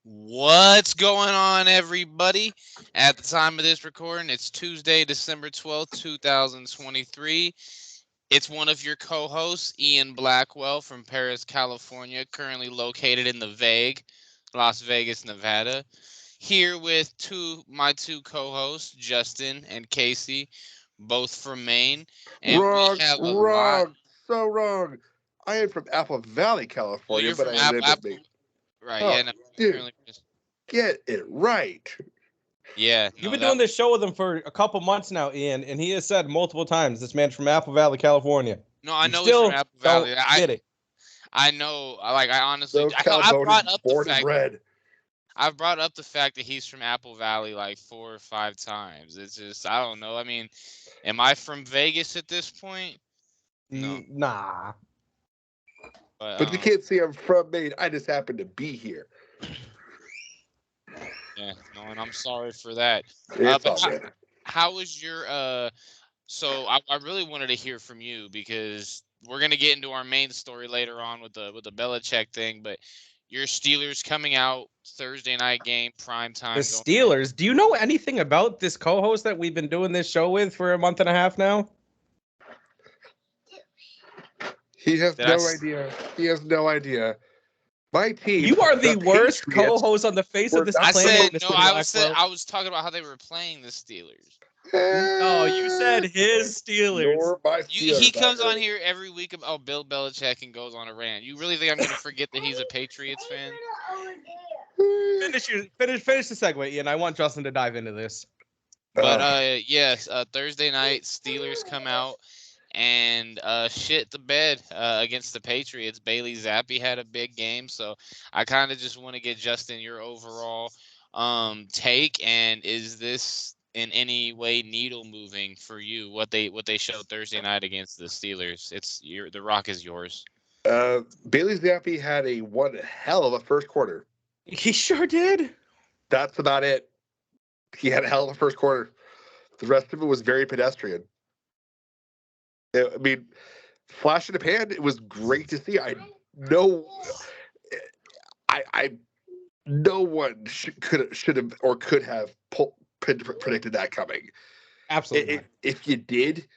What's going on, everybody? At the time of this recording, it's Tuesday, December 12th, 2023. It's one of your co-hosts, Ian Blackwell from Paris, California, currently located in the Las Vegas, Nevada. Here with my two co-hosts, Justin and Casey, both from Maine. And we Wrong, have a lot. wrong, so wrong. I am from Apple Valley, Well, California, you're but from I live in Apple. Maine. Right, yeah, Oh, no, dude, currently. get it right. Yeah, You've no, been that doing this show with him for a couple months now, Ian, and he has said multiple times this man's from Apple Valley, California. No, I You know he's from still Apple don't Valley. get it. I know. I honestly, No I brought Calbonian, up the born and fact. bred. I've brought up the fact that he's from Apple Valley like 4 or 5 times. It's just I don't know. I mean, am I from Vegas at this point? No, Nah. but But you can't see I'm from Maine. I just happen to be here. yeah, no, and I'm sorry for that. It's But all good. how was your So I really wanted to hear from you because we're gonna get into our main story later on with the Belichick thing, but your Steelers coming out Thursday night game, prime The time going. Steelers. Do you know anything about this co-host that we've been doing this show with for a month and a half now? He has Did I no idea. He has no idea. My team, You are the worst Patriots, co-host on the face were of this not I planet, said supposed no. Mr. Blackwell. I was talking about how they were playing the Steelers. No, you said his Steelers. You're my He Steelers. comes on here every week about Bill Belichick and goes on a rant. You really think I'm gonna forget that he's a Patriots fan? Finish the segue, Ian. I want Justin to dive into this. But yes, Thursday night Steelers come out and shit the bed against the Patriots. Bailey Zappi had a big game, so I kind of just want to get Justin your overall take. And is this in any way needle moving for you? What they showed Thursday night against the Steelers? The rock is yours. Bailey Zappi had a one hell of a first quarter. He sure did. That's about it. He had a hell of a first quarter. The rest of it was very pedestrian. I mean, flash in the pan, it was great to see. I no one should have or could have predicted that coming. Absolutely. If you did,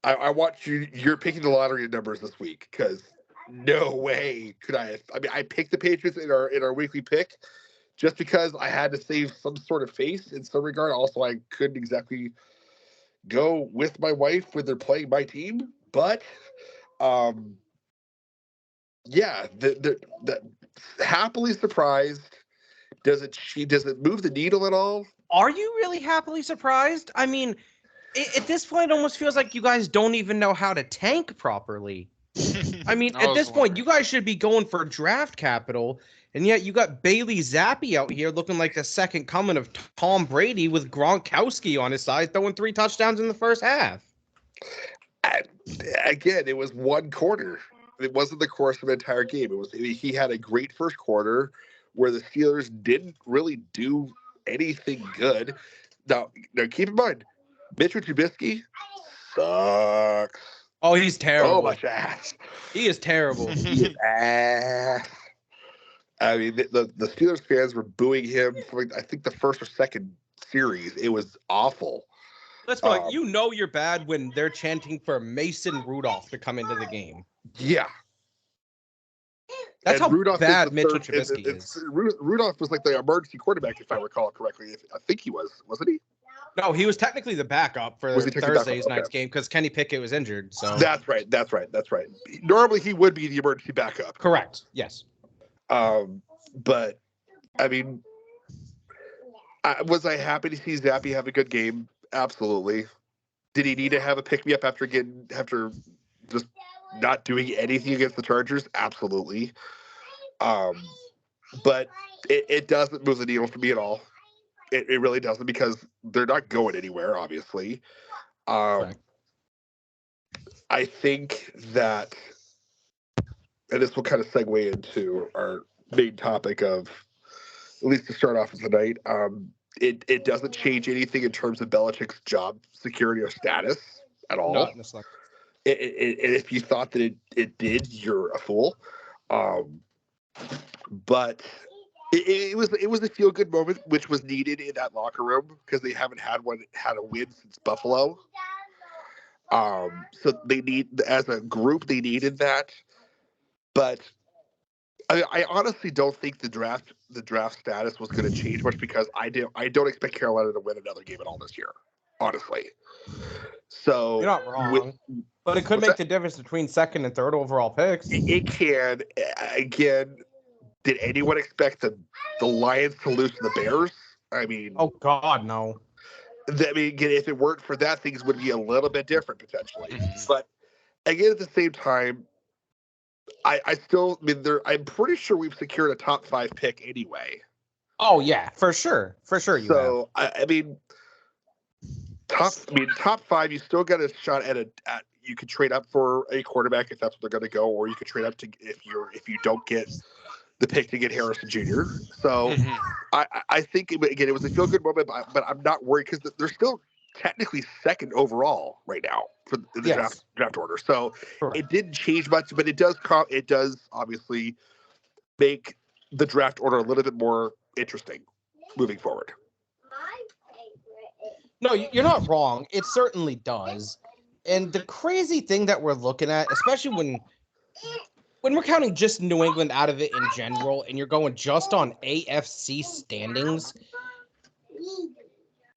I want you. You're picking the lottery numbers this week because no way could I have. I mean, I picked the Patriots in our weekly pick just because I had to save some sort of face in some regard. Also, I couldn't exactly go with my wife when they're playing my team, but yeah, the happily surprised. Does it move the needle at all? Are you really happily surprised? I mean, at this point, it almost feels like you guys don't even know how to tank properly. I mean, at this point, you guys should be going for draft capital, and yet you got Bailey Zappi out here looking like the second coming of Tom Brady with Gronkowski on his side, throwing 3 touchdowns in the first half. Again, it was one quarter. It wasn't the course of an entire game. He had a great first quarter where the Steelers didn't really do anything good. Now keep in mind, Mitchell Trubisky sucks. Oh, he's terrible. So much ass. He is terrible. He is ass. I mean, the Steelers fans were booing him for, I think, the first or second series. It was awful. Let's go. You know you're bad when they're chanting for Mason Rudolph to come into the game. Yeah. That's and how Rudolph bad Mitchell Trubisky is. Rudolph was like the emergency quarterback, if I recall correctly. I think he was, wasn't he? No, he was technically the backup for Thursday's night's game because Kenny Pickett was injured. So that's right. Normally he would be the emergency backup. Correct. Yes. But I mean, was I happy to see Zappi have a good game? Absolutely. Did he need to have a pick me up after just not doing anything against the Chargers? Absolutely. But it doesn't move the needle for me at all. It really doesn't because they're not going anywhere, obviously. I think that, and this will kind of segue into our main topic of, at least to start off with tonight, it doesn't change anything in terms of Belichick's job security or status at all. Not in the slightest. If you thought that it did, you're a fool. But it was a feel good moment, which was needed in that locker room because they haven't had a win since Buffalo. So as a group, they needed that. But I honestly don't think the draft status was going to change much because I don't expect Carolina to win another game at all this year, honestly. So you're not wrong, but it could make the difference between second and third overall picks. It can. Again, did anyone expect the Lions to lose to the Bears? I mean, oh God, no. I mean, again, if it weren't for that, things would be a little bit different potentially. But again, at the same time, I still, I mean, I'm pretty sure we've secured a top 5 pick anyway. Oh yeah, for sure. So I mean, top 5, you still got a shot at you could trade up for a quarterback if that's what they're going to go, or you could trade up to if you don't get the pick to get Harrison Jr. So I think again it was a feel good moment, but I'm not worried because they're still technically second overall right now for the draft order. So it didn't change much, but it does obviously make the draft order a little bit more interesting moving forward. No, you're not wrong. It certainly does. And the crazy thing that we're looking at, especially when we're counting just New England out of it in general, and you're going just on AFC standings,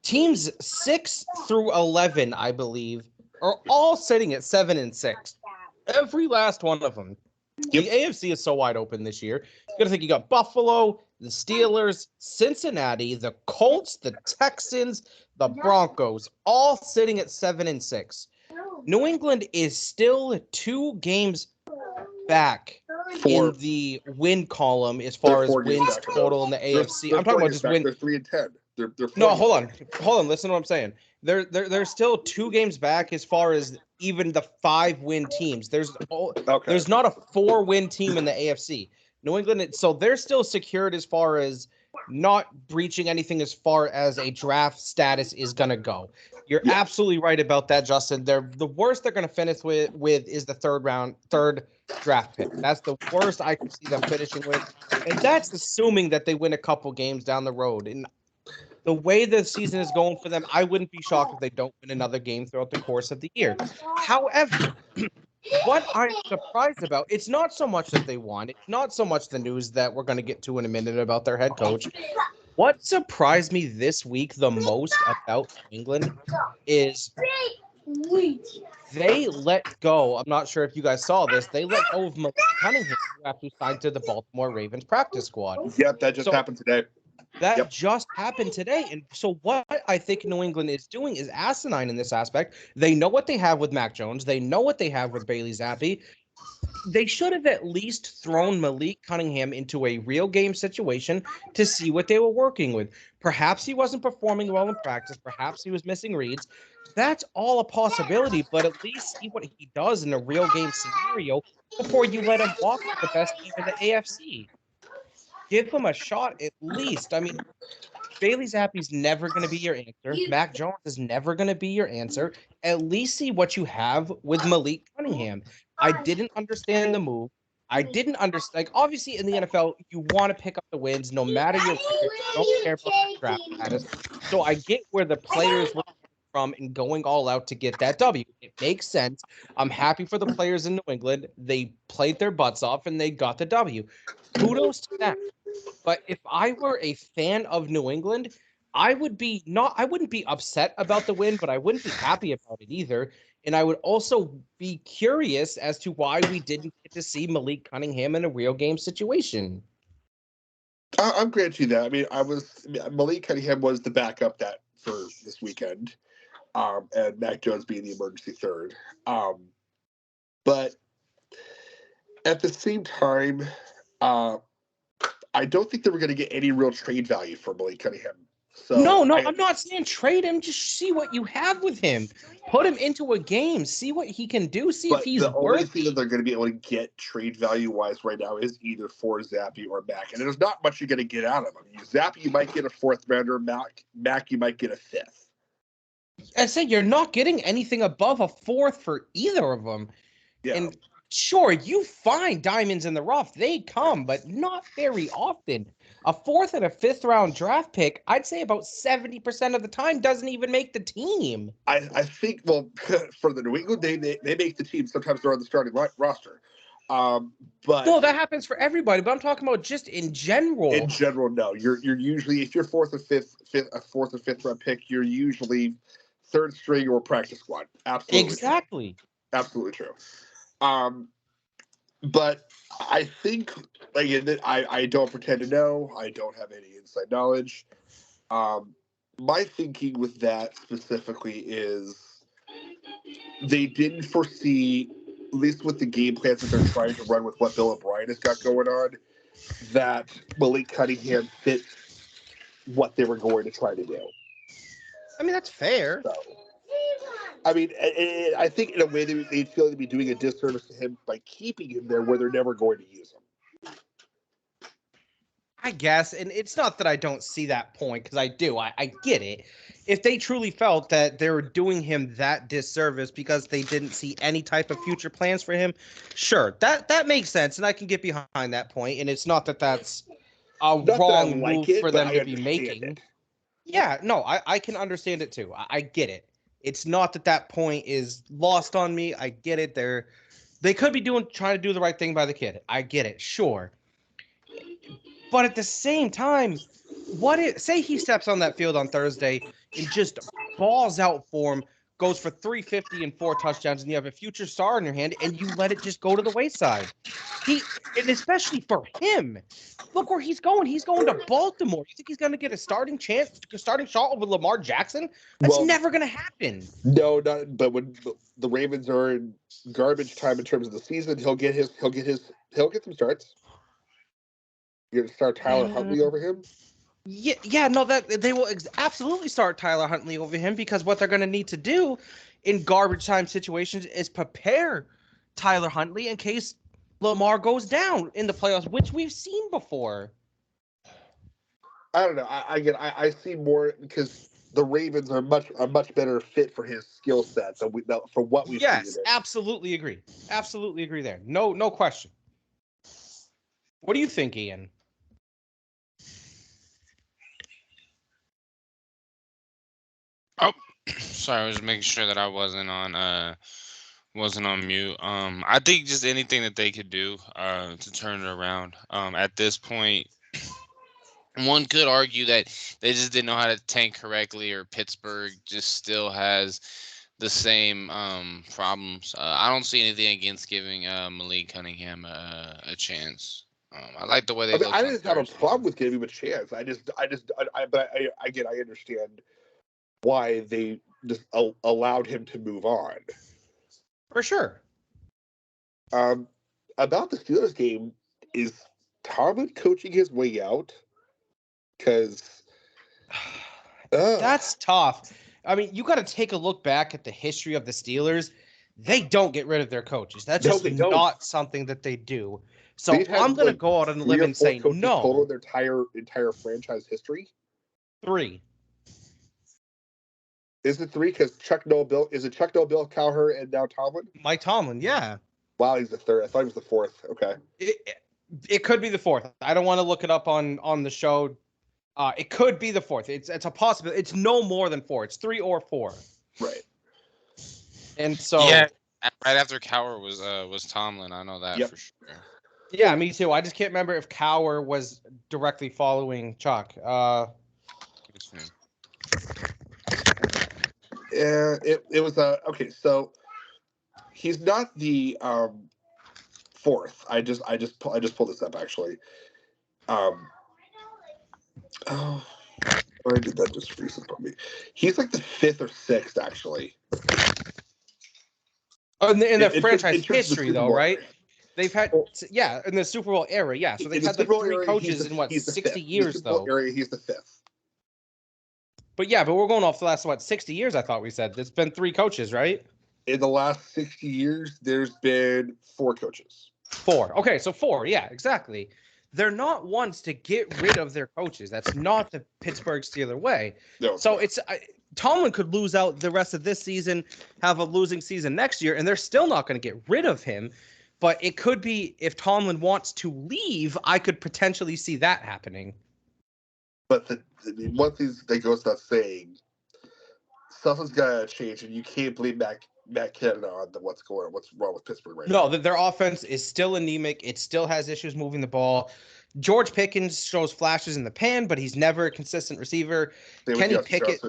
teams 6 through 11, I believe, are all sitting at 7 and 6. Every last one of them. Yep. The AFC is so wide open this year. You got to think you got Buffalo, the Steelers, Cincinnati, the Colts, the Texans, the Broncos, all sitting at 7 and 6. New England is still 2 games back in the win column as far as wins total in the AFC. I'm talking about just win. They're 3 and 10. No, hold on. Listen to what I'm saying. They're still 2 games back as far as even the 5-win teams. There's not a 4-win team in the AFC. New England, so they're still secured as far as not breaching anything as far as a draft status is gonna go. You're absolutely right about that, Justin. The worst they're gonna finish with is the third draft pick. That's the worst I can see them finishing with, and that's assuming that they win a couple games down the road. And the way the season is going for them, I wouldn't be shocked if they don't win another game throughout the course of the year. However, what I'm surprised about, it's not so much that they won. It's not so much the news that we're going to get to in a minute about their head coach. What surprised me this week the most about England is they let go. I'm not sure if you guys saw this. They let go of Malik Cunningham, who actually signed to the Baltimore Ravens practice squad. Yep, that just happened today. That just happened today. And so what I think New England is doing is asinine in this aspect. They know what they have with Mac Jones. They know what they have with Bailey Zappi. They should have at least thrown Malik Cunningham into a real game situation to see what they were working with. Perhaps he wasn't performing well in practice. Perhaps he was missing reads. That's all a possibility, but at least see what he does in a real game scenario before you let him walk with the best team in the AFC. Give him a shot at least. I mean, Bailey Zappi's never going to be your answer. Mac Jones is never going to be your answer. At least see what you have with Malik Cunningham. I didn't understand the move. I didn't understand. Like, obviously, in the NFL, you want to pick up the wins no matter your record. You don't care about your draft status. So I get where the players were from and going all out to get that W. It makes sense. I'm happy for the players in New England. They played their butts off and they got the W. Kudos to them. But if I were a fan of New England, I wouldn't be upset about the win, but I wouldn't be happy about it either. And I would also be curious as to why we didn't get to see Malik Cunningham in a real game situation. I'm granting you that. I mean, Malik Cunningham was the backup for this weekend, and Mac Jones being the emergency third. But at the same time, I don't think that we're going to get any real trade value for Malik Cunningham. So no, I'm not saying trade him. Just see what you have with him. Put him into a game. See what he can do. See if he's the worthy. only thing that they're going to be able to get trade value-wise right now is either for Zappi or Mac. And there's not much you're going to get out of him. Zappi, you might get a 4th rounder. Mac, you might get a 5th. I said you're not getting anything above a 4th for either of them. Yeah. And Sure, you find diamonds in the rough. They come, but not very often. A 4th and a 5th round draft pick, I'd say about 70% of the time doesn't even make the team. I think, well, for the New England, they make the team. Sometimes they're on the starting roster. But no, that happens for everybody. But I'm talking about just in general. In general, no. You're usually, if you're a 4th or 5th round pick, you're usually 3rd string or practice squad. Absolutely, exactly. True. Absolutely true. But I think, again, I don't pretend to know. I don't have any inside knowledge. My thinking with that specifically is they didn't foresee, at least with the game plans that they're trying to run with what Bill O'Brien has got going on, that Malik Cunningham fits what they were going to try to do. I mean, that's fair. So, I mean, I think in a way they feel to be doing a disservice to him by keeping him there where they're never going to use him. I guess, and it's not that I don't see that point, because I do. I get it. If they truly felt that they were doing him that disservice because they didn't see any type of future plans for him, sure, that makes sense, and I can get behind that point. And it's not that that's a wrong move for them to be making. Yeah, no, I can understand it too. I get it. It's not that point is lost on me. I get it. They could be trying to do the right thing by the kid. I get it, sure. But at the same time, say he steps on that field on Thursday and just balls out for him, goes for 350 and 4 touchdowns, and you have a future star in your hand, and you let it just go to the wayside. And especially for him, look where he's going. He's going to Baltimore. You think he's going to get a starting shot over Lamar Jackson? That's never going to happen. No, not. But when the Ravens are in garbage time in terms of the season, he'll get some starts. You're going to start Tyler Huntley over him? Yeah, no, that they will absolutely start Tyler Huntley over him, because what they're going to need to do in garbage time situations is prepare Tyler Huntley in case Lamar goes down in the playoffs, which we've seen before. I don't know. I see more because the Ravens are a much better fit for his skill set than for what we've seen. Yes, absolutely agree. Absolutely agree there. No question. What do you think, Ian? Oh, sorry, I was making sure that I wasn't on mute. I think just anything that they could do to turn it around. At this point, one could argue that they just didn't know how to tank correctly, or Pittsburgh just still has the same problems. I don't see anything against giving Malik Cunningham a chance. I like the way they look. I didn't have a problem with giving him a chance. I understand why they just allowed him to move on. For sure. About the Steelers game, is Tomlin coaching his way out? Because that's tough. I mean, you got to take a look back at the history of the Steelers. They don't get rid of their coaches. That's just not something that they do. So I'm going to go out on a limb and say no. Total in their entire franchise history? 3. Is it 3? Because Chuck Noll, Bill Cowher, and now Tomlin? Mike Tomlin, yeah. Wow, he's the 3rd. I thought he was the 4th. Okay. It could be the 4th. I don't want to look it up on the show. It could be the 4th. It's a possibility. It's no more than 4. It's 3 or 4. Right. And so right after Cowher was Tomlin. I know that for sure. Yeah, me too. I just can't remember if Cowher was directly following Chuck. Yeah, it was okay. So he's not the 4th. I just pulled this up actually. Oh, where did that just recent for me? He's like the 5th or 6th actually. In the franchise history, though, right? They've had, in the Super Bowl era, yeah. So they've had like 3 coaches in 60 years, though. Area, he's the 5th. But we're going off the last 60 years. I thought we said it's been 3 coaches, right? In the last 60 years, there's been 4 coaches. 4. Okay, so 4. Yeah, exactly. They're not ones to get rid of their coaches. That's not the Pittsburgh Steelers way. No. So it's Tomlin could lose out the rest of this season, have a losing season next year, and they're still not going to get rid of him. But it could be if Tomlin wants to leave, I could potentially see that happening. But one thing that goes without saying, something's got to change, and you can't blame Matt Canada on what's wrong with Pittsburgh right now. No, their offense is still anemic. It still has issues moving the ball. George Pickens shows flashes in the pan, but he's never a consistent receiver. Kenny Pickett,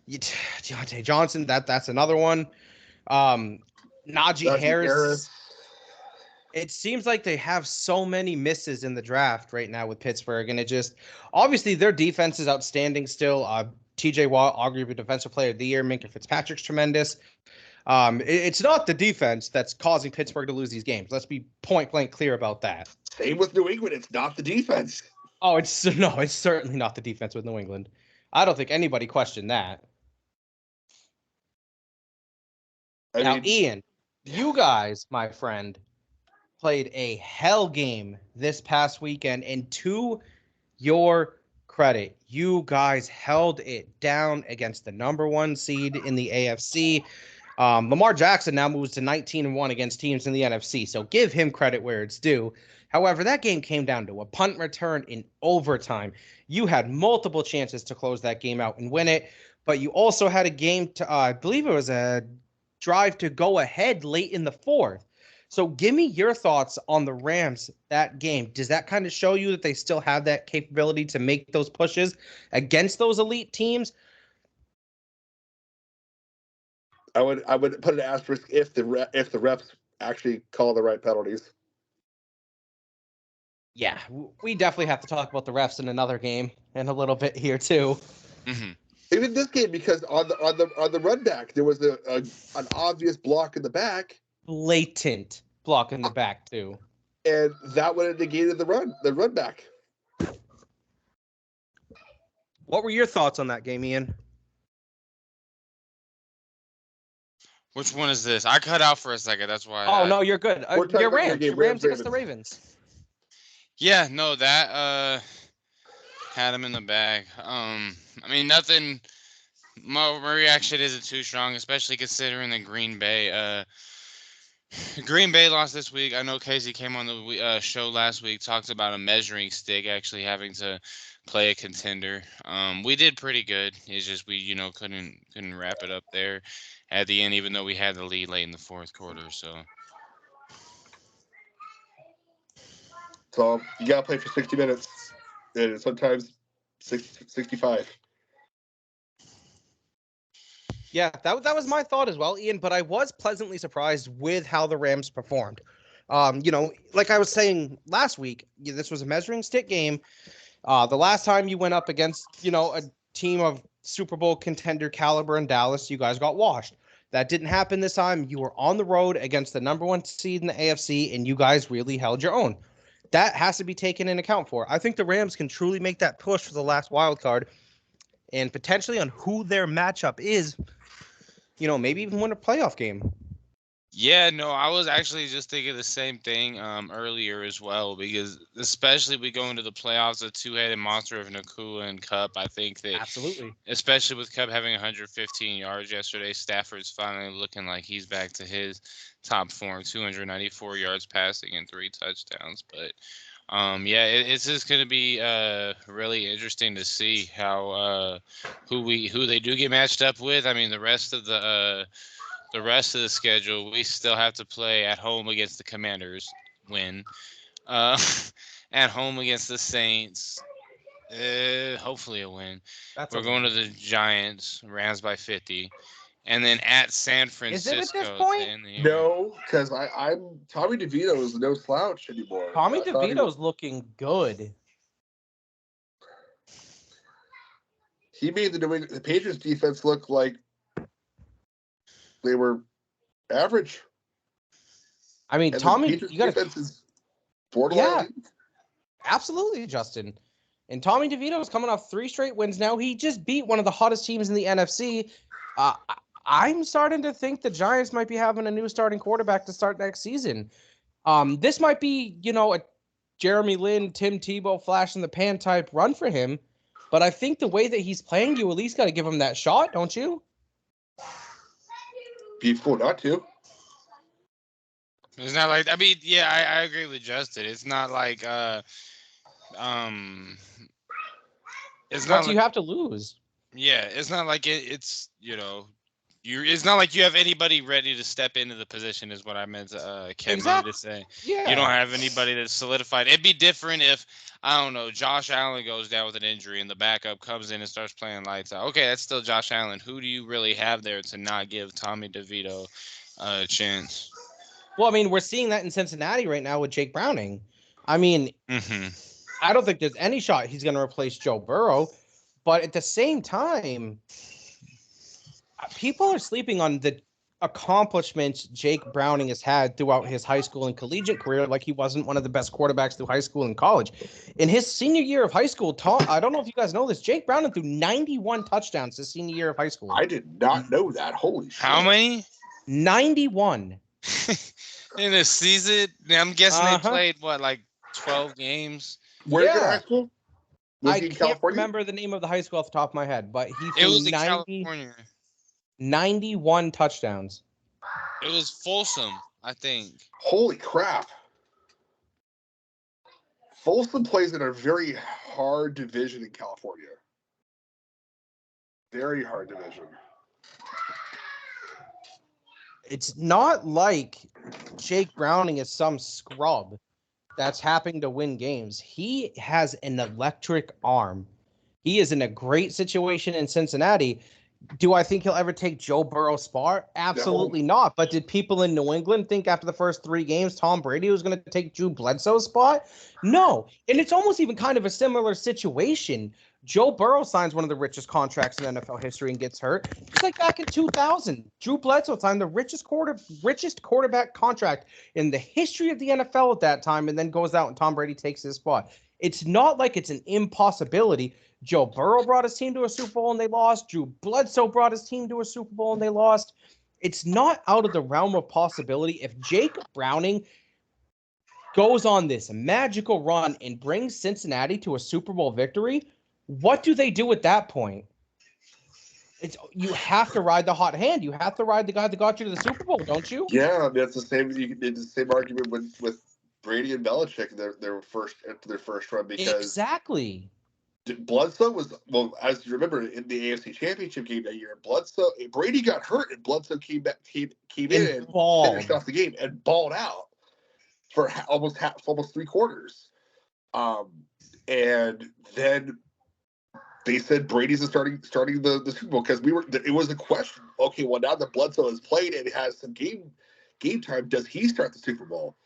Deontay Johnson, that's another one. Najee Harris. It seems like they have so many misses in the draft right now with Pittsburgh, and it just obviously their defense is outstanding still. TJ Watt, arguably defensive player of the year. Minka Fitzpatrick's tremendous. It's not the defense that's causing Pittsburgh to lose these games. Let's be point blank clear about that. Same with New England. It's not the defense. Oh, it's certainly not the defense with New England. I don't think anybody questioned that. Now, Ian, you guys, my friend, played a hell game this past weekend, and to your credit, you guys held it down against the number 1 seed in the AFC. Lamar Jackson now moves to 19-1 against teams in the NFC, so give him credit where it's due. However, that game came down to a punt return in overtime. You had multiple chances to close that game out and win it, but you also had a game to, I believe it was a drive to go ahead late in the 4th. So give me your thoughts on the Rams that game. Does that kind of show you that they still have that capability to make those pushes against those elite teams? I would put an asterisk if the refs actually call the right penalties. Yeah, we definitely have to talk about the refs in another game in a little bit here too. Mm-hmm. Even this game, because on the run back there was an obvious block in the back. Blatant block in the back too, and that would have negated the run back. What were your thoughts on that game, Ian? Which one is this? I cut out for a second. That's why. Oh no, you're good. Your Rams. Your Rams against the Ravens. Yeah, no, that had him in the bag. I mean, nothing. My reaction isn't too strong, especially considering the Green Bay. Green Bay lost this week. I know Casey came on the show last week, talked about a measuring stick actually having to play a contender. We did pretty good. It's just we, couldn't wrap it up there at the end, even though we had the lead late in the 4th quarter. So you gotta play for 60 minutes, and sometimes 65. Yeah, that was my thought as well, Ian, but I was pleasantly surprised with how the Rams performed. Like I was saying last week, this was a measuring stick game. The last time you went up against, a team of Super Bowl contender caliber in Dallas, you guys got washed. That didn't happen this time. You were on the road against the number 1 seed in the AFC, and you guys really held your own. That has to be taken into account for. I think the Rams can truly make that push for the last wild card, and potentially on who their matchup is, maybe even win a playoff game. Yeah, no, I was actually just thinking the same thing earlier as well, because especially we go into the playoffs, a two-headed monster of Nakua and Kupp. I think that absolutely, especially with Kupp having 115 yards yesterday, Stafford's finally looking like he's back to his top form, 294 yards passing and 3 touchdowns. But it's just going to be really interesting to see how who they do get matched up with. I mean, the rest of the schedule, we still have to play at home against the Commanders, win. At home against the Saints, hopefully a win. We're going to the Giants, Rams by 50. And then at San Francisco. Is it at this point? No, because I'm Tommy DeVito is no slouch anymore. Tommy DeVito's looking good. He made the Patriots defense look like they were average. I mean, and Tommy, you got defense is borderline. Yeah, absolutely, Justin. And Tommy DeVito is coming off 3 straight wins now. He just beat one of the hottest teams in the NFC. I'm starting to think the Giants might be having a new starting quarterback to start next season. This might be, a Jeremy Lin, Tim Tebow flash in the pan type run for him. But I think the way that he's playing, you at least got to give him that shot, don't you? Be fool not to. It's not like, I mean, yeah, I agree with Justin. It's not like it's What not do like, you have to lose? yeah, it's not like it's it's not like you have anybody ready to step into the position, is what I meant to Kemi to say. You don't Yeah. have anybody that's solidified. It'd be different if, I don't know, Josh Allen goes down with an injury and the backup comes in and starts playing lights out. Okay, that's still Josh Allen. Who do you really have there to not give Tommy DeVito a chance? Well, I mean, we're seeing that in Cincinnati right now with Jake Browning. I mean, I don't think there's any shot he's going to replace Joe Burrow, but at the same time, people are sleeping on the accomplishments Jake Browning has had throughout his high school and collegiate career, like he wasn't one of the best quarterbacks through high school and college. In his senior year of high school, I don't know if you guys know this, Jake Browning threw 91 touchdowns his senior year of high school. I did not know that. Holy shit. How many? 91. In a season? I'm guessing they played, what, like 12 games? Where did you go to high school? Was I he in can't California? remember the name of the high school off the top of my head, but he It threw was in California. 91 touchdowns. It was Folsom, I think. Holy crap. Folsom plays in a very hard division in California. Very hard division. It's not like Jake Browning is some scrub that's happening to win games. He has an electric arm. He is in a great situation in Cincinnati. Do I think he'll ever take Joe Burrow's spot? Absolutely not. But did people in New England think after the first 3 games Tom Brady was going to take Drew Bledsoe's spot? No. And it's almost even kind of a similar situation. Joe Burrow signs one of the richest contracts in NFL history and gets hurt. It's like back in 2000. Drew Bledsoe signed the richest quarterback contract in the history of the NFL at that time, and then goes out and Tom Brady takes his spot. It's not like it's an impossibility. Joe Burrow brought his team to a Super Bowl and they lost. Drew Bledsoe brought his team to a Super Bowl and they lost. It's not out of the realm of possibility. If Jake Browning goes on this magical run and brings Cincinnati to a Super Bowl victory, what do they do at that point? You have to ride the hot hand. You have to ride the guy that got you to the Super Bowl, don't you? Yeah, I mean, it's the same. It's the same argument with Brady and Belichick their first run, because exactly. Bledsoe was, well, as you remember, in the AFC Championship game that year, Brady got hurt and Bledsoe came in and finished off the game and balled out for almost 3 quarters. And then they said Brady's starting the Super Bowl, because it was a question. Okay, well, now that Bledsoe has played and has some game time, does he start the Super Bowl?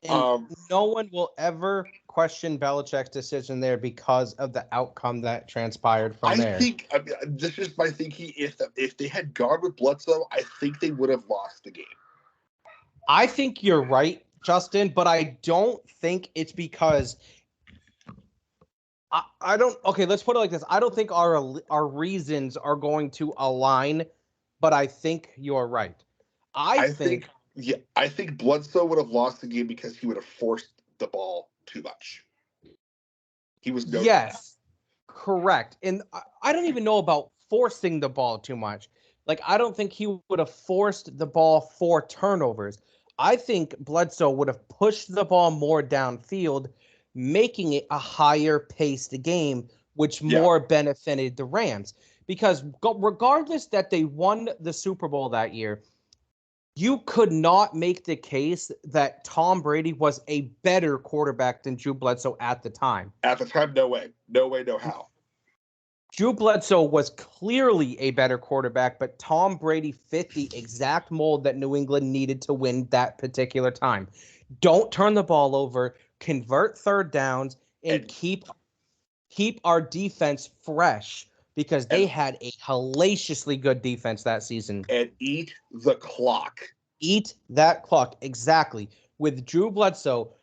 And no one will ever question Belichick's decision there because of the outcome that transpired from there. I mean, this is my thinking. If they had gone with Bledsoe, I think they would have lost the game. I think you're right, Justin, but I don't think it's because I don't. Okay, let's put it like this. I don't think our reasons are going to align, but I think you're right. I think Bledsoe would have lost the game because he would have forced the ball too much. He was correct. And I don't even know about forcing the ball too much. Like, I don't think he would have forced the ball 4 turnovers. I think Bledsoe would have pushed the ball more downfield, making it a higher paced game, which more benefited the Rams. Because regardless that they won the Super Bowl that year, you could not make the case that Tom Brady was a better quarterback than Drew Bledsoe at the time. At the time, no way. No way, no how. Drew Bledsoe was clearly a better quarterback, but Tom Brady fit the exact mold that New England needed to win that particular time. Don't turn the ball over, convert third downs, and keep our defense fresh, because they had a hellaciously good defense that season. And eat the clock. Eat that clock, exactly. With Drew Bledsoe,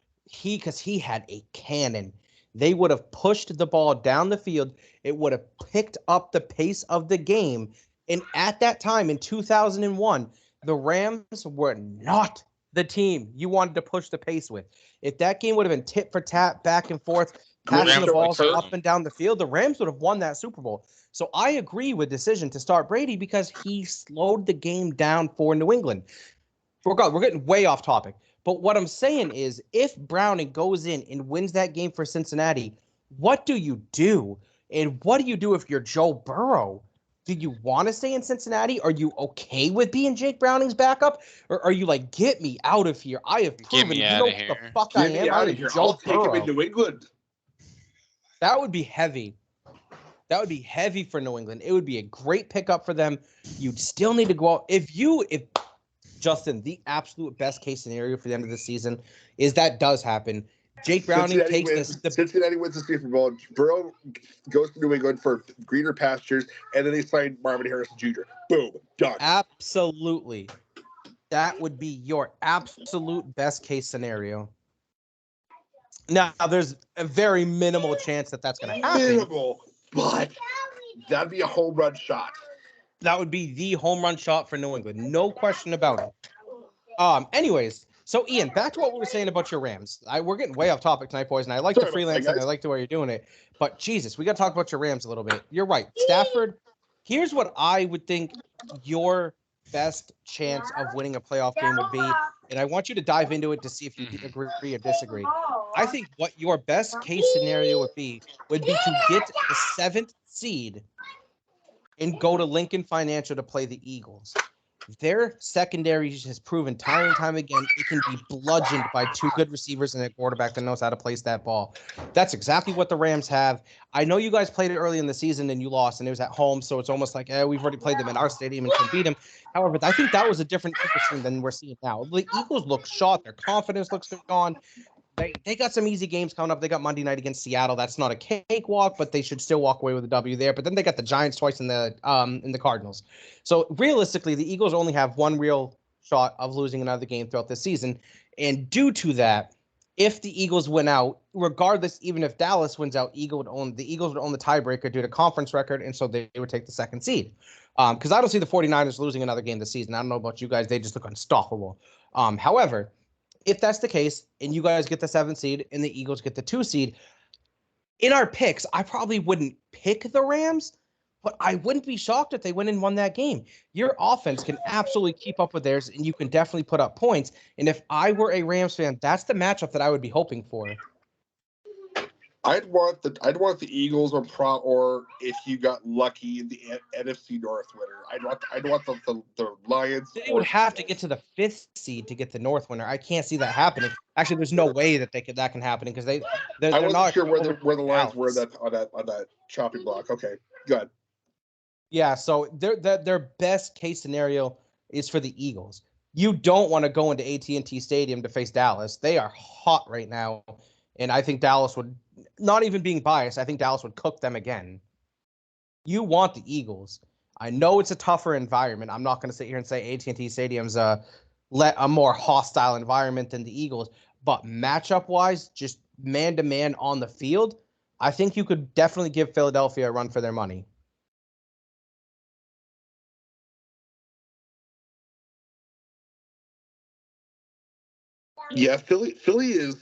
because he had a cannon. They would have pushed the ball down the field. It would have picked up the pace of the game. And at that time, in 2001, the Rams were not the team you wanted to push the pace with. If that game would have been tit for tat, back and forth, passing the balls up and down the field, the Rams would have won that Super Bowl. So I agree with the decision to start Brady because he slowed the game down for New England. We're getting way off topic. But what I'm saying is, if Browning goes in and wins that game for Cincinnati, what do you do? And what do you do if you're Joe Burrow? Do you want to stay in Cincinnati? Are you okay with being Jake Browning's backup? Or are you like, get me out of here? I have Get proven, me you out know of who the here. fuck I Get me am? I out am of here. Joe I'll take him Burrow. in New England. That would be heavy. That would be heavy for New England. It would be a great pickup for them. You'd still need to go out. If Justin, the absolute best case scenario for the end of the season is that does happen. Jake Browning takes this. Cincinnati wins the Super Bowl. Burrow goes to New England for greener pastures, and then they sign Marvin Harrison Jr. Boom, done. Absolutely. That would be your absolute best case scenario. Now, there's a very minimal chance that that's going to happen. Minimal, but that'd be a home run shot. That would be the home run shot for New England. No question about it. Anyways, so Ian, back to what we were saying about your Rams. We're getting way off topic tonight, boys, and I like the freelance and I like the way you're doing it. But Jesus, we got to talk about your Rams a little bit. You're right. Stafford, here's what I would think your best chance of winning a playoff game would be. And I want you to dive into it to see if you agree or disagree. I think what your best case scenario would be to get the 7th seed and go to Lincoln Financial to play the Eagles. Their secondary has proven time and time again it can be bludgeoned by 2 good receivers and a quarterback that knows how to place that ball. That's exactly what the Rams have. I know you guys played it early in the season and you lost, and it was at home, so it's almost like, we've already played them in our stadium and can beat them. However, I think that was a different Eagles team than we're seeing now. The Eagles look shot. Their confidence looks gone. They got some easy games coming up. They got Monday night against Seattle. That's not a cakewalk, but they should still walk away with a W there. But then they got the Giants twice in the Cardinals. So realistically, the Eagles only have one real shot of losing another game throughout the season. And due to that, if the Eagles win out, regardless, even if Dallas wins out, the Eagles would own the tiebreaker due to conference record, and so they would take the 2nd seed. Because I don't see the 49ers losing another game this season. I don't know about you guys. They just look unstoppable. However, if that's the case, and you guys get the 7th seed and the Eagles get the 2 seed, in our picks, I probably wouldn't pick the Rams, but I wouldn't be shocked if they went and won that game. Your offense can absolutely keep up with theirs, and you can definitely put up points. And if I were a Rams fan, that's the matchup that I would be hoping for. I'd want the Eagles or if you got lucky, the NFC North winner. I'd want the Lions. They would have to get to the 5th seed to get the North winner. I can't see that happening. Actually, there's no way that that can happen because they're I wasn't not sure where the Lions were on that chopping block. Okay, good. Yeah, so their best case scenario is for the Eagles. You don't want to go into AT&T Stadium to face Dallas. They are hot right now, and I think Dallas would, not even being biased, I think Dallas would cook them again. You want the Eagles. I know it's a tougher environment. I'm not going to sit here and say AT&T Stadium's a more hostile environment than the Eagles, but matchup-wise, just man-to-man on the field, I think you could definitely give Philadelphia a run for their money. Yeah, Philly is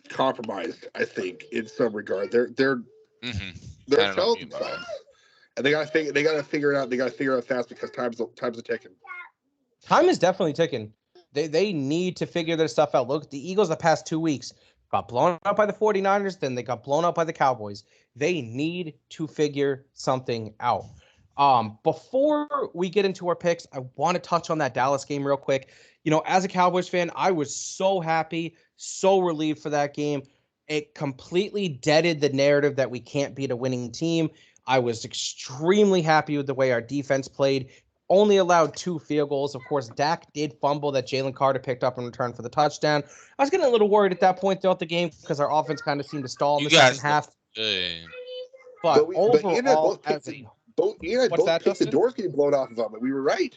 compromised, I think, in some regard. They're selling themselves, and they gotta figure it out. They gotta figure it out fast because time's a ticking. Time is definitely ticking. They need to figure their stuff out. Look, the Eagles the past 2 weeks got blown up by the 49ers, then they got blown up by the Cowboys. They need to figure something out. Before we get into our picks, I want to touch on that Dallas game real quick. You know, as a Cowboys fan, I was so happy, so relieved for that game. It completely deaded the narrative that we can't beat a winning team. I was extremely happy with the way our defense played. Only allowed 2 field goals. Of course, Dak did fumble that Jalen Carter picked up in return for the touchdown. I was getting a little worried at that point throughout the game because our offense kind of seemed to stall in the second half. But overall, both picked the doors getting blown off of them, and we were right.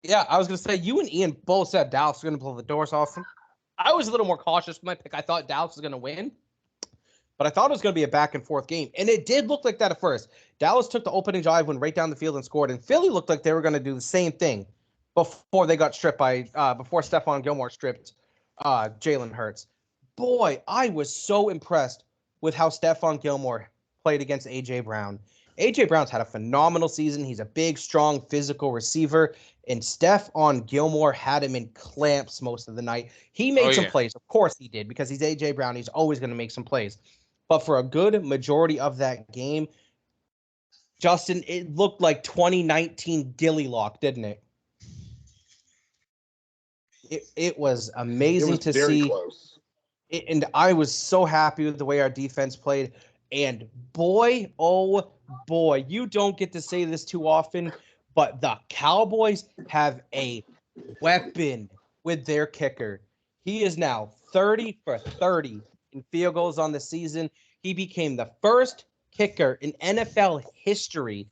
Yeah, I was going to say, you and Ian both said Dallas was going to blow the doors off them. I was a little more cautious with my pick. I thought Dallas was going to win, but I thought it was going to be a back-and-forth game, and it did look like that at first. Dallas took the opening drive, went right down the field and scored, and Philly looked like they were going to do the same thing before they got stripped before Stephon Gilmore stripped Jalen Hurts. Boy, I was so impressed with how Stephon Gilmore played against A.J. Brown. A.J. Brown's had a phenomenal season. He's a big, strong, physical receiver. And Stephon Gilmore had him in clamps most of the night. He made some plays. Of course he did, because he's A.J. Brown. He's always going to make some plays. But for a good majority of that game, Justin, it looked like 2019 Gilly Lock, didn't it? It was amazing to see. Close. And I was so happy with the way our defense played. And boy, oh boy, you don't get to say this too often, but the Cowboys have a weapon with their kicker. He is now 30 for 30 in field goals on the season. He became the first kicker in NFL history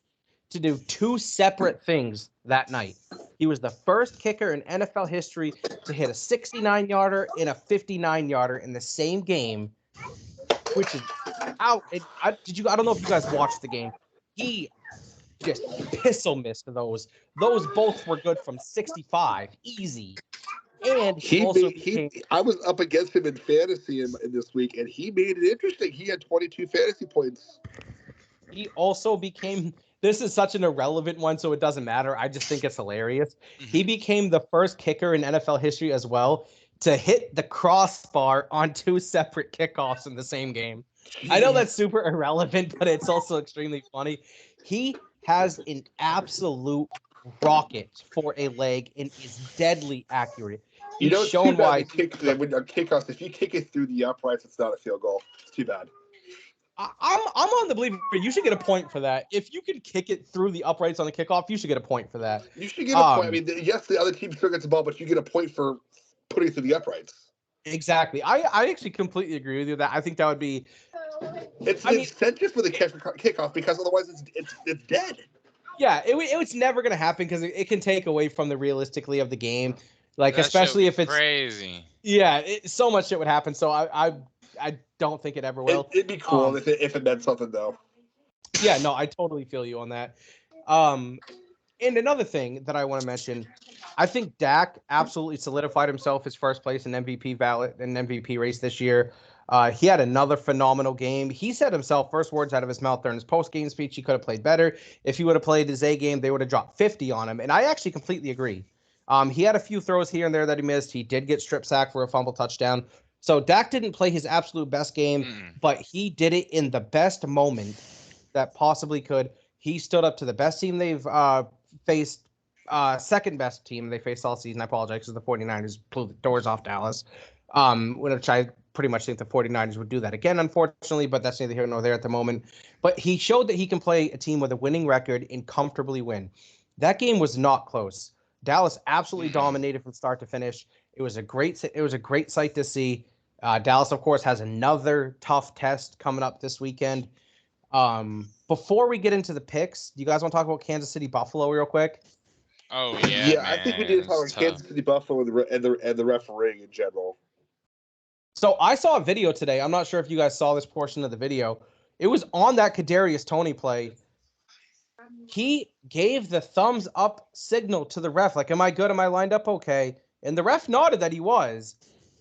to do two separate things that night. He was the first kicker in NFL history to hit a 69-yarder and a 59-yarder in the same game, which is out. I don't know if you guys watched the game. He just pistol missed those. Those both were good from 65, easy. And I was up against him in fantasy in this week, and he made it interesting. He had 22 fantasy points. He also became. This is such an irrelevant one, so it doesn't matter. I just think it's hilarious. He became the first kicker in NFL history as well to hit the crossbar on two separate kickoffs in the same game. I know that's super irrelevant, but it's also extremely funny. He has an absolute rocket for a leg and is deadly accurate. He's shown why. When on kickoffs, if you kick it through the uprights, it's not a field goal. It's too bad. I'm on the belief, but you should get a point for that. If you can kick it through the uprights on the kickoff, you should get a point for that. You should get a point. I mean, yes, the other team still gets the ball, but you get a point for putting it through the uprights. Exactly. I actually completely agree with you. That I think that would be. It's an incentive for the kickoff, because otherwise it's dead. Yeah, it's never going to happen because it can take away from the realistically of the game. Like, that especially if it's crazy. Yeah, so much shit would happen. So I don't think it ever will. It'd be cool if it meant something, though. Yeah, no, I totally feel you on that. And another thing that I want to mention, I think Dak absolutely solidified himself his first place in MVP ballot and MVP race this year. He had another phenomenal game. He said himself, first words out of his mouth during his post-game speech, he could have played better. If he would have played his A game, they would have dropped 50 on him. And I actually completely agree. He had a few throws here and there that he missed. He did get strip sacked for a fumble touchdown. So Dak didn't play his absolute best game, but he did it in the best moment that possibly could. He stood up to the best team they've faced, second best team they faced all season. I apologize because the 49ers blew the doors off Dallas, which I pretty much think the 49ers would do that again, unfortunately, but that's neither here nor there at the moment. But he showed that he can play a team with a winning record and comfortably win. That game was not close. Dallas absolutely dominated from start to finish. It was a great sight to see. Dallas, of course, has another tough test coming up this weekend. Before we get into the picks, do you guys want to talk about Kansas City Buffalo real quick? Oh yeah, yeah. Man, I think we need to talk about Kansas City Buffalo and the refereeing in general. So I saw a video today. I'm not sure if you guys saw this portion of the video. It was on that Kadarius Toney play. He gave the thumbs up signal to the ref, like, am I good? Am I lined up okay? And the ref nodded that he was,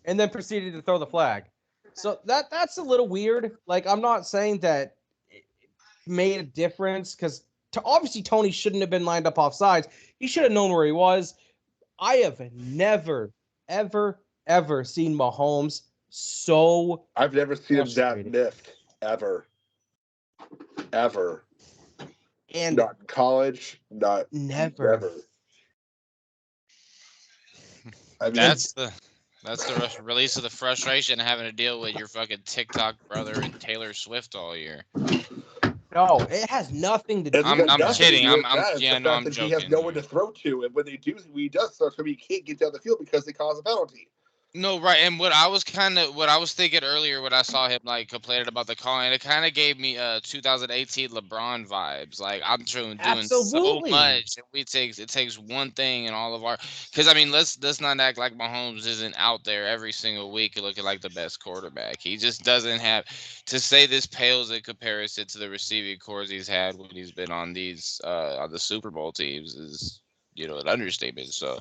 and then proceeded to throw the flag. So that's a little weird. Like, I'm not saying that it made a difference, because obviously Toney shouldn't have been lined up off sides. He should have known where he was. I have never, ever, ever seen Mahomes so I've never seen him that miffed, ever. And not in college, never. I mean, that's the release of the frustration of having to deal with your fucking TikTok brother and Taylor Swift all year. No, it has nothing to do. I'm kidding. I'm joking. He has no one to throw to, and when he does throw to him, he can't get down the field because they cause a penalty. No, right. And what I was thinking earlier when I saw him like complaining about the calling, it kind of gave me 2018 LeBron vibes. Like, I'm doing so much, and it takes one thing and all of our. Because I mean, let's not act like Mahomes isn't out there every single week looking like the best quarterback. He just doesn't have to say this pales in comparison to the receiving cores he's had when he's been on these on the Super Bowl teams is an understatement. So.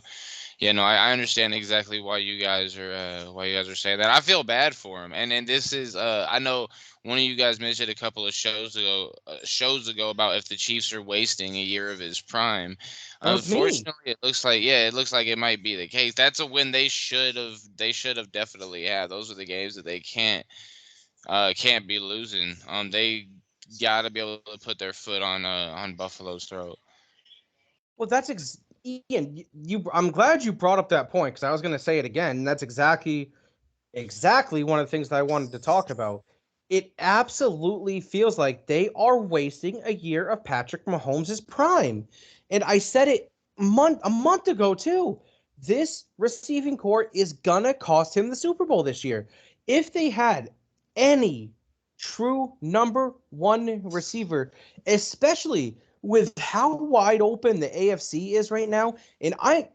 Yeah, no, I understand exactly why you guys are saying that. I feel bad for him, and this is I know one of you guys mentioned a couple of shows ago about if the Chiefs are wasting a year of his prime. That was me. Unfortunately, it looks like it might be the case. That's a win they should have definitely had. Those are the games that they can't be losing. They got to be able to put their foot on Buffalo's throat. Well, Ian. I'm glad you brought up that point because I was going to say it again. And that's exactly one of the things that I wanted to talk about. It absolutely feels like they are wasting a year of Patrick Mahomes' prime. And I said it a month ago too. This receiving core is gonna cost him the Super Bowl this year. If they had any true number one receiver, especially with how wide open the AFC is right now, and I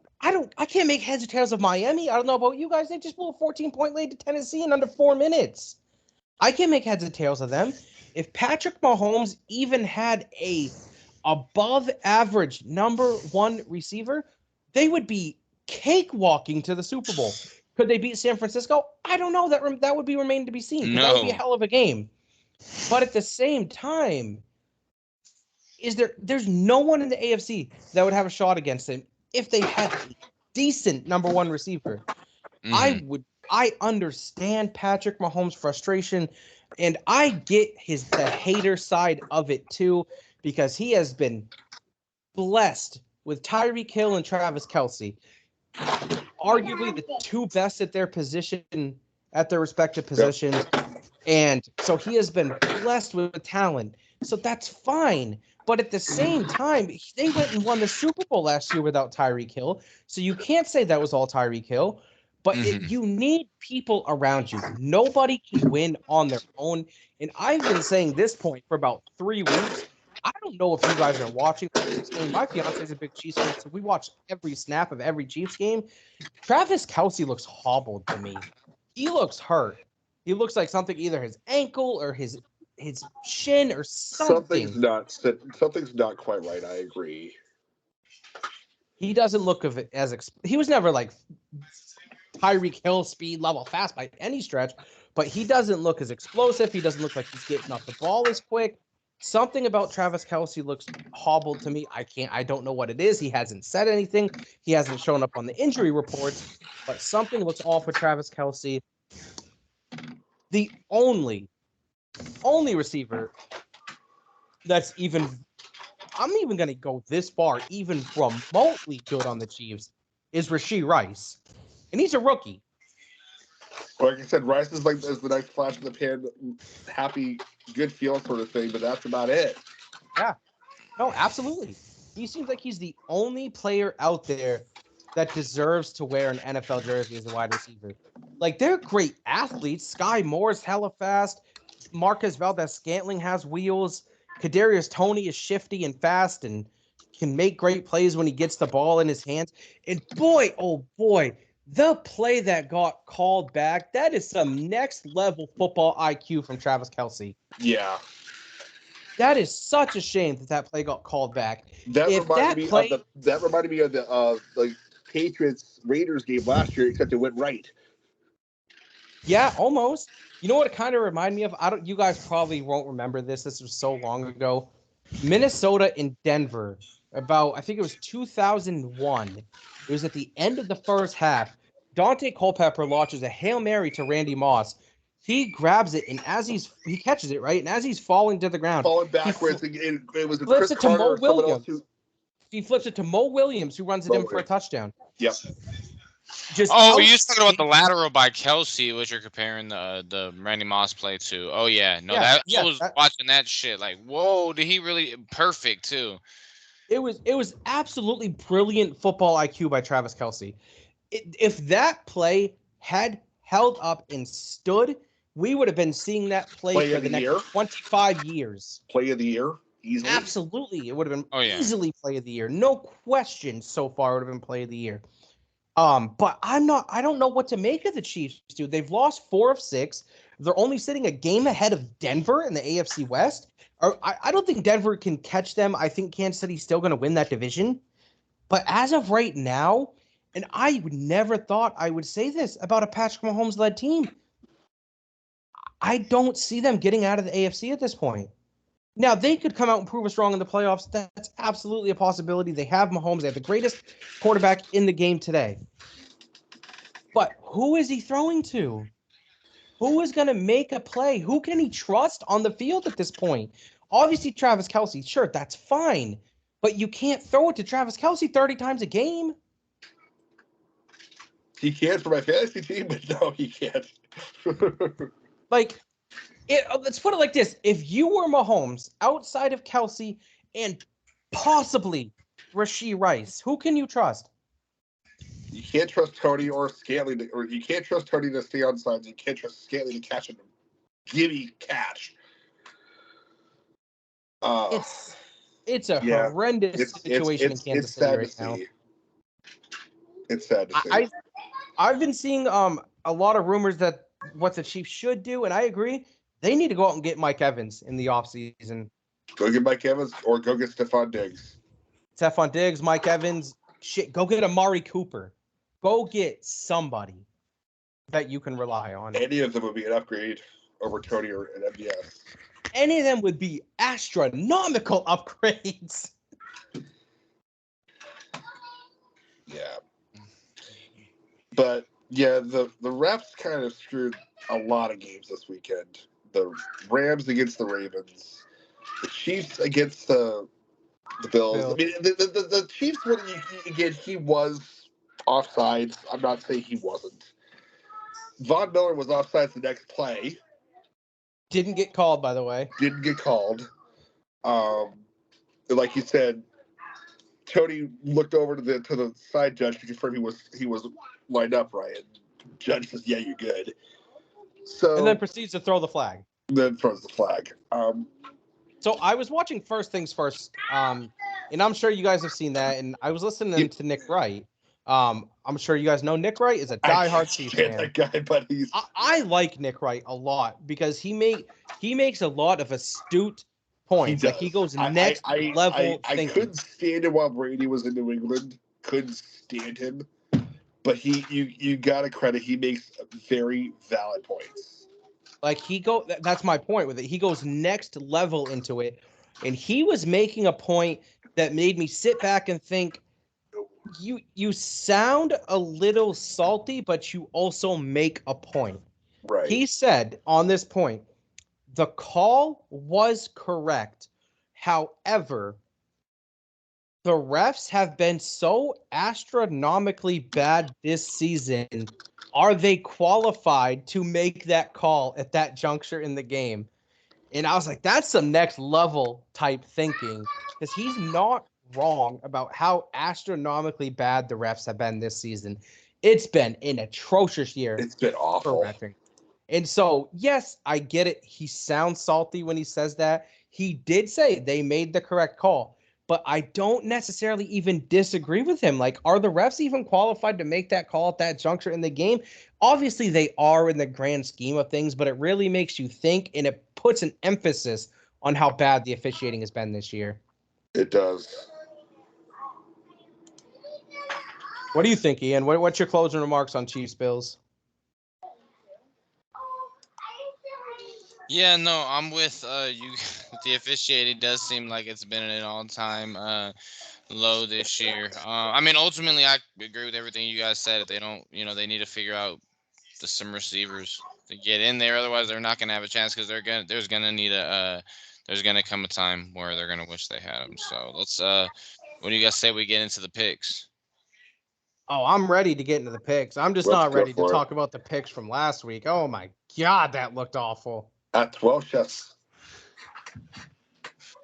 can't make heads or tails of Miami. I don't know about you guys. They just blew a 14-point lead to Tennessee in under 4 minutes. I can't make heads or tails of them. If Patrick Mahomes even had a above average number one receiver, they would be cakewalking to the Super Bowl. Could they beat San Francisco? I don't know. That would be remaining to be seen because that would be a No. hell of a game. But at the same time, there's no one in the AFC that would have a shot against him if they had a decent number one receiver. Mm-hmm. I understand Patrick Mahomes' frustration, and I get the hater side of it too, because he has been blessed with Tyreek Hill and Travis Kelce, arguably the two best at their respective positions. And so he has been blessed with talent. So that's fine. But at the same time, they went and won the Super Bowl last year without Tyreek Hill. So you can't say that was all Tyreek Hill. But you need people around you. Nobody can win on their own. And I've been saying this point for about 3 weeks. I don't know if you guys are watching the Chiefs game. My fiance is a big Chiefs fan, so we watch every snap of every Chiefs game. Travis Kelce looks hobbled to me. He looks hurt. He looks like something, either his ankle or his shin or something. Something's not quite right. I agree. He doesn't look he was never like Tyreek Hill speed level fast by any stretch, but he doesn't look as explosive. He doesn't look like he's getting off the ball as quick. Something about Travis Kelce looks hobbled to me. I don't know what it is. He hasn't said anything. He hasn't shown up on the injury reports, but something looks off with Travis Kelce. The only receiver that's I'm even going to go this far, even remotely good on the Chiefs, is Rashee Rice. And he's a rookie. Like I said, Rice is the nice flash in the pan, happy, good feel sort of thing, but that's about it. Yeah. No, absolutely. He seems like he's the only player out there that deserves to wear an NFL jersey as a wide receiver. Like, they're great athletes. Sky Moore's hella fast. Marquez Valdez-Scantling has wheels. Kadarius Toney is shifty and fast and can make great plays when he gets the ball in his hands. And boy, oh boy, the play that got called back, that is some next level football IQ from Travis Kelce. Yeah. That is such a shame that play got called back. That reminded me of the Patriots Raiders game last year, except it went right. Yeah, almost. You know what it kind of reminded me of? You guys probably won't remember this. This was so long ago. Minnesota and Denver, I think it was 2001. It was at the end of the first half. Dante Culpepper launches a Hail Mary to Randy Moss. He grabs it, and he catches it, right? And as he's falling to the ground, falling backwards, it was flips Chris it to Carter Mo Williams. He flips it to Mo Williams, who runs it in for a touchdown. Yep. You're talking about the lateral by Kelce, which you're comparing the Randy Moss play to. Oh yeah, no, I was watching that shit like, whoa, did he really perfect too? It was absolutely brilliant football IQ by Travis Kelce. If that play had held up and stood, we would have been seeing that play for the next 25 years. Play of the year, easily. Absolutely, it would have been easily play of the year. No question. So far, it would have been play of the year. But I don't know what to make of the Chiefs, dude. They've lost 4 of 6. They're only sitting a game ahead of Denver in the AFC West. I don't think Denver can catch them. I think Kansas City's still going to win that division. But as of right now, And I would never thought I would say this about a Patrick Mahomes-led team. I don't see them getting out of the AFC at this point. Now, they could come out and prove us wrong in the playoffs. That's absolutely a possibility. They have Mahomes. They have the greatest quarterback in the game today. But who is he throwing to? Who is going to make a play? Who can he trust on the field at this point? Obviously, Travis Kelce. Sure, that's fine. But you can't throw it to Travis Kelce 30 times a game. He can for my fantasy team, but no, he can't. Let's put it like this. If you were Mahomes outside of Kelce and possibly Rashee Rice, who can you trust? You can't trust Tony or Scantling, or you can't trust Tony to stay on sides. You can't trust Scantling to catch him. Gimme catch. It's a horrendous situation in Kansas City right now. It's sad to see. I've been seeing a lot of rumors that what the Chiefs should do, and I agree. They need to go out and get Mike Evans in the offseason. Go get Mike Evans or go get Stephon Diggs. Stephon Diggs, Mike Evans. Shit, go get Amari Cooper. Go get somebody that you can rely on. Any of them would be an upgrade over Tony or an MVS. Any of them would be astronomical upgrades. Yeah. But, yeah, the refs kind of screwed a lot of games this weekend. The Rams against the Ravens. The Chiefs against the Bills. I mean, the Chiefs, again, he was offsides. I'm not saying he wasn't. Von Miller was offsides the next play. Didn't get called, by the way. Didn't get called. Like you said, Tony looked over to the side judge to confirm he was lined up right. And judge says, "Yeah, you're good." So and then proceeds to throw the flag. Then throws the flag. So I was watching First Things First, and I'm sure you guys have seen that. And I was listening to Nick Wright. I'm sure you guys know Nick Wright is a diehard Chiefs fan. That guy, but I like Nick Wright a lot because he makes a lot of astute points. Like he goes next level I thinking. couldn't stand him while Brady was in New England. Couldn't stand him. But you gotta credit, he makes very valid points. Like that's my point with it. He goes next level into it. And he was making a point that made me sit back and think, you sound a little salty, but you also make a point. Right. He said on this point, the call was correct. However, the refs have been so astronomically bad this season. Are they qualified to make that call at that juncture in the game? And I was like, that's some next level type thinking, because he's not wrong about how astronomically bad the refs have been this season. It's been an atrocious year. It's been awful. For reffing. And so, yes, I get it. He sounds salty when he says that. He did say they made the correct call, but I don't necessarily even disagree with him. Like, are the refs even qualified to make that call at that juncture in the game? Obviously, they are in the grand scheme of things, but it really makes you think, and it puts an emphasis on how bad the officiating has been this year. It does. What do you think, Ian? What's your closing remarks on Chiefs Bills? Yeah, no, I'm with you. The officiating does seem like it's been at an all-time low this year. I mean, ultimately, I agree with everything you guys said. They don't, they need to figure out some receivers to get in there. Otherwise, they're not gonna have a chance because there's gonna come a time where they're gonna wish they had them. So let's. What do you guys say we get into the picks? Oh, I'm ready to get into the picks. I'm just not ready to talk about the picks from last week. Oh my God, that looked awful. At 12 shots.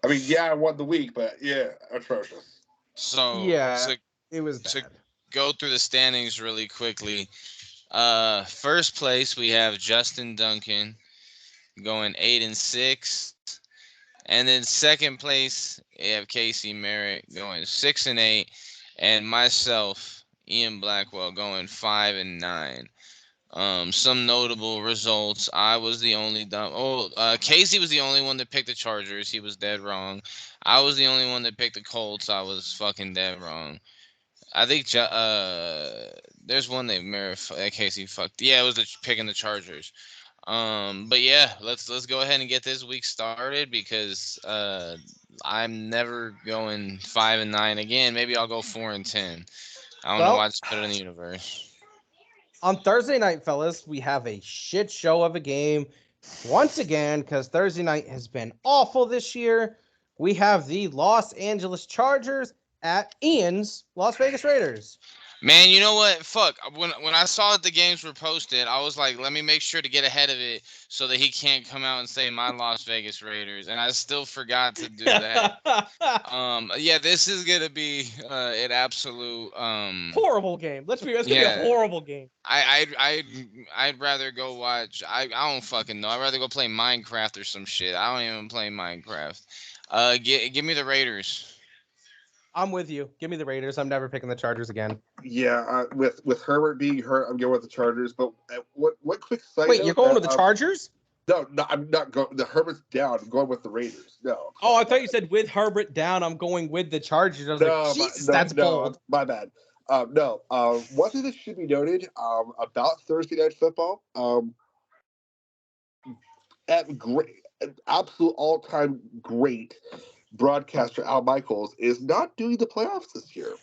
I mean, yeah, I won the week, but yeah, atrocious. So yeah, it was bad. To go through the standings really quickly. First place we have Justin Duncan going 8-6, and then second place we have Casey Merritt going 6-8, and myself, Ian Blackwell, going 5-9. Some notable results. I was the only Casey was the only one that picked the Chargers. He was dead wrong. I was the only one that picked the Colts. I was fucking dead wrong. I think there's one that Casey fucked. Yeah, it was picking the Chargers. But yeah, let's go ahead and get this week started because I'm never going 5-9 again. Maybe I'll go 4-10. I don't know why I just put it in the universe. On Thursday night, fellas, we have a shit show of a game once again because Thursday night has been awful this year. We have the Los Angeles Chargers at Ian's Las Vegas Raiders. Man, you know what? Fuck. When I saw that the games were posted, I was like, let me make sure to get ahead of it so that he can't come out and say my Las Vegas Raiders. And I still forgot to do that. Yeah, this is gonna be an absolute horrible game. Let's be honest, it's gonna be a horrible game. I'd rather go watch. I don't fucking know. I'd rather go play Minecraft or some shit. I don't even play Minecraft. Give me the Raiders. I'm with you. Give me the Raiders. I'm never picking the Chargers again. Yeah, with Herbert being hurt, I'm going with the Chargers. But what quick side Wait, you're going with the Chargers? No, I'm not going. The Herbert's down. I'm going with the Raiders. No. Oh, I thought you said with Herbert down, I'm going with the Chargers. I was like, Jesus, that's bold. My bad. No. One thing that should be noted about Thursday Night Football, absolute all-time great broadcaster Al Michaels is not doing the playoffs this year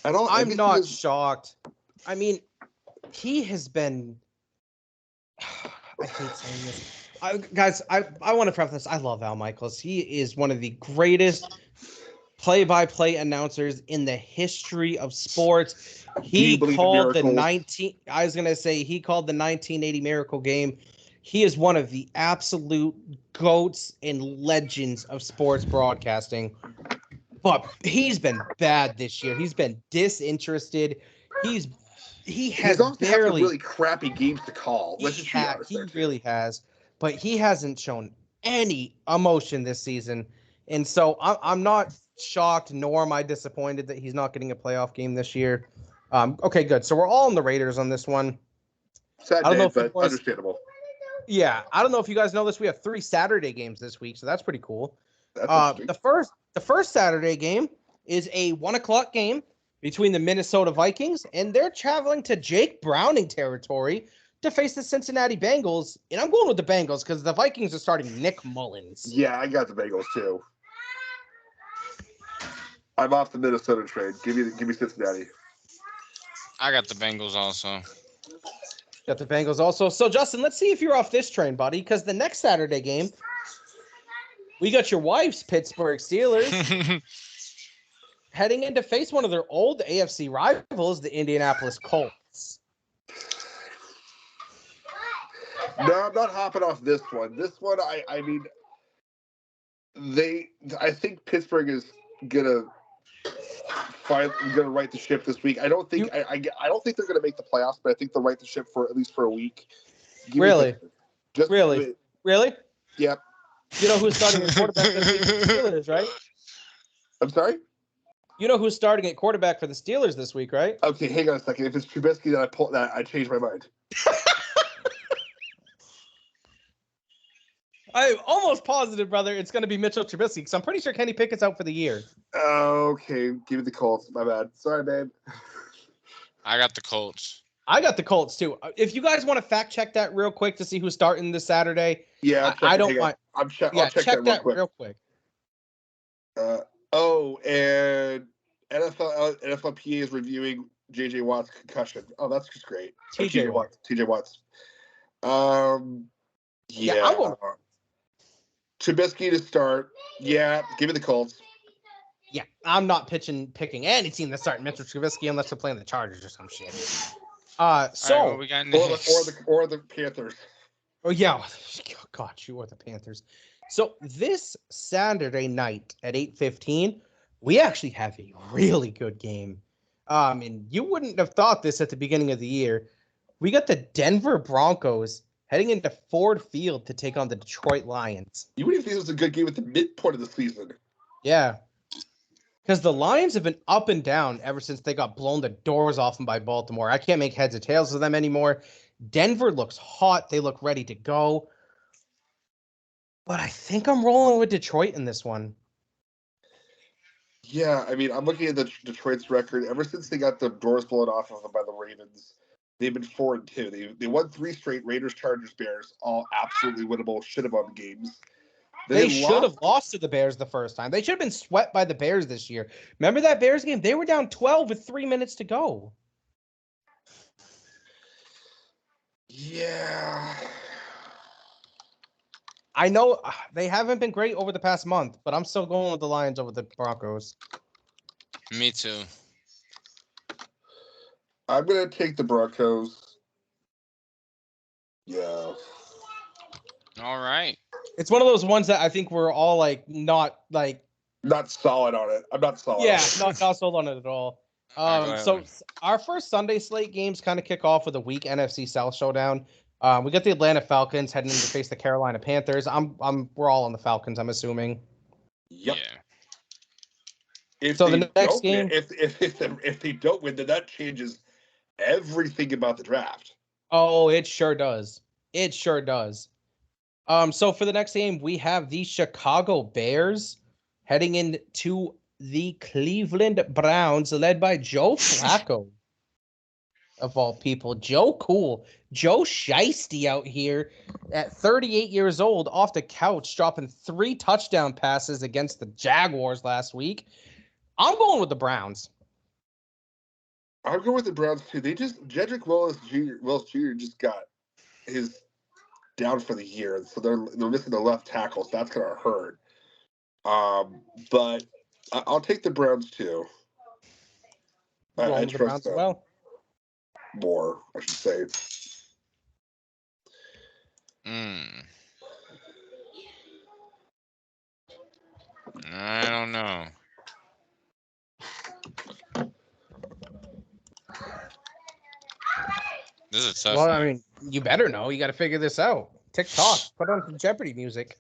at all. I'm not shocked. I mean, he has been. I hate saying this. Guys, I want to preface this. I love Al Michaels. He is one of the greatest play-by-play announcers in the history of sports. He called the 1980 Miracle Game. He is one of the absolute goats and legends of sports broadcasting. But he's been bad this year. He's been disinterested. He has also had some really crappy games to call. He really has, but he hasn't shown any emotion this season, and so I'm not shocked, nor am I disappointed that he's not getting a playoff game this year. Okay, good. So we're all on the Raiders on this one. Sad day, but understandable. Yeah, I don't know if you guys know this. We have 3 Saturday games this week, so that's pretty cool. The first Saturday game is a 1:00 game between the Minnesota Vikings, and they're traveling to Jake Browning territory to face the Cincinnati Bengals. And I'm going with the Bengals because the Vikings are starting Nick Mullins. Yeah, I got the Bengals too. I'm off the Minnesota train. Give me Cincinnati. I got the Bengals also. Got the Bengals also. So, Justin, let's see if you're off this train, buddy, because the next Saturday game, we got your wife's Pittsburgh Steelers heading in to face one of their old AFC rivals, the Indianapolis Colts. No, I'm not hopping off this one. This one, I mean, I think Pittsburgh is gonna right the ship this week. I don't think they're gonna make the playoffs, but I think they'll right the ship for at least for a week. Really? Really? Yep. You know who's starting at quarterback for the Steelers, right? I'm sorry? You know who's starting at quarterback for the Steelers this week, right? Okay, hang on a second. If it's Trubisky, then I change my mind. I'm almost positive, brother, it's going to be Mitchell Trubisky because I'm pretty sure Kenny Pickett's out for the year. Okay, give me the Colts. My bad. Sorry, babe. I got the Colts. I got the Colts too. If you guys want to fact check that real quick to see who's starting this Saturday, yeah, I don't mind. I'll check that real quick. And NFLPA is reviewing J.J. Watt's concussion. Oh, that's just great. T.J. Watts. Yeah. I'm going. Trubisky to start. Yeah, give me the Colts. Yeah, I'm not picking any team that's starting Mitchell Trubisky unless they're playing the Chargers or some shit. Right, we got or the Panthers. Oh yeah, God, you are the Panthers. So this Saturday night at 8:15, we actually have a really good game. And you wouldn't have thought this at the beginning of the year. We got the Denver Broncos heading into Ford Field to take on the Detroit Lions. You wouldn't think this was a good game at the midpoint of the season. Yeah. Because the Lions have been up and down ever since they got blown the doors off them by Baltimore. I can't make heads or tails of them anymore. Denver looks hot. They look ready to go. But I think I'm rolling with Detroit in this one. Yeah, I mean, I'm looking at the Detroit's record. Ever since they got the doors blown off of them by the Ravens, they've been 4-2. They won 3 straight Raiders, Chargers, Bears, all absolutely winnable, should have won games. They should have lost to the Bears the first time. They should have been swept by the Bears this year. Remember that Bears game? They were down 12 with 3 minutes to go. Yeah. I know they haven't been great over the past month, but I'm still going with the Lions over the Broncos. Me too. I'm going to take the Broncos. Yeah. All right. It's one of those ones that I think we're all not solid on it. I'm not solid. Yeah, not sold on it at all. So our first Sunday slate games kind of kick off with a weak NFC South showdown. We got the Atlanta Falcons heading in to face the Carolina Panthers. We're all on the Falcons, I'm assuming. Yep. Yeah. The next game, if they don't win, then that changes everything about the draft. Oh, it sure does. It sure does. So for the next game, we have the Chicago Bears heading into the Cleveland Browns, led by Joe Flacco. Of all people, Joe Shiesty out here at 38 years old, off the couch, dropping 3 touchdown passes against the Jaguars last week. I'm going with the Browns. I'm going with the Browns too. Jedrick Willis Jr. just got his down for the year, so they're missing the left tackle, so that's gonna hurt. But I'll take the Browns too. I trust them. Well. More, I should say. I don't know. This is tough. Well, I mean, you better know. You got to figure this out. TikTok, put on some Jeopardy music.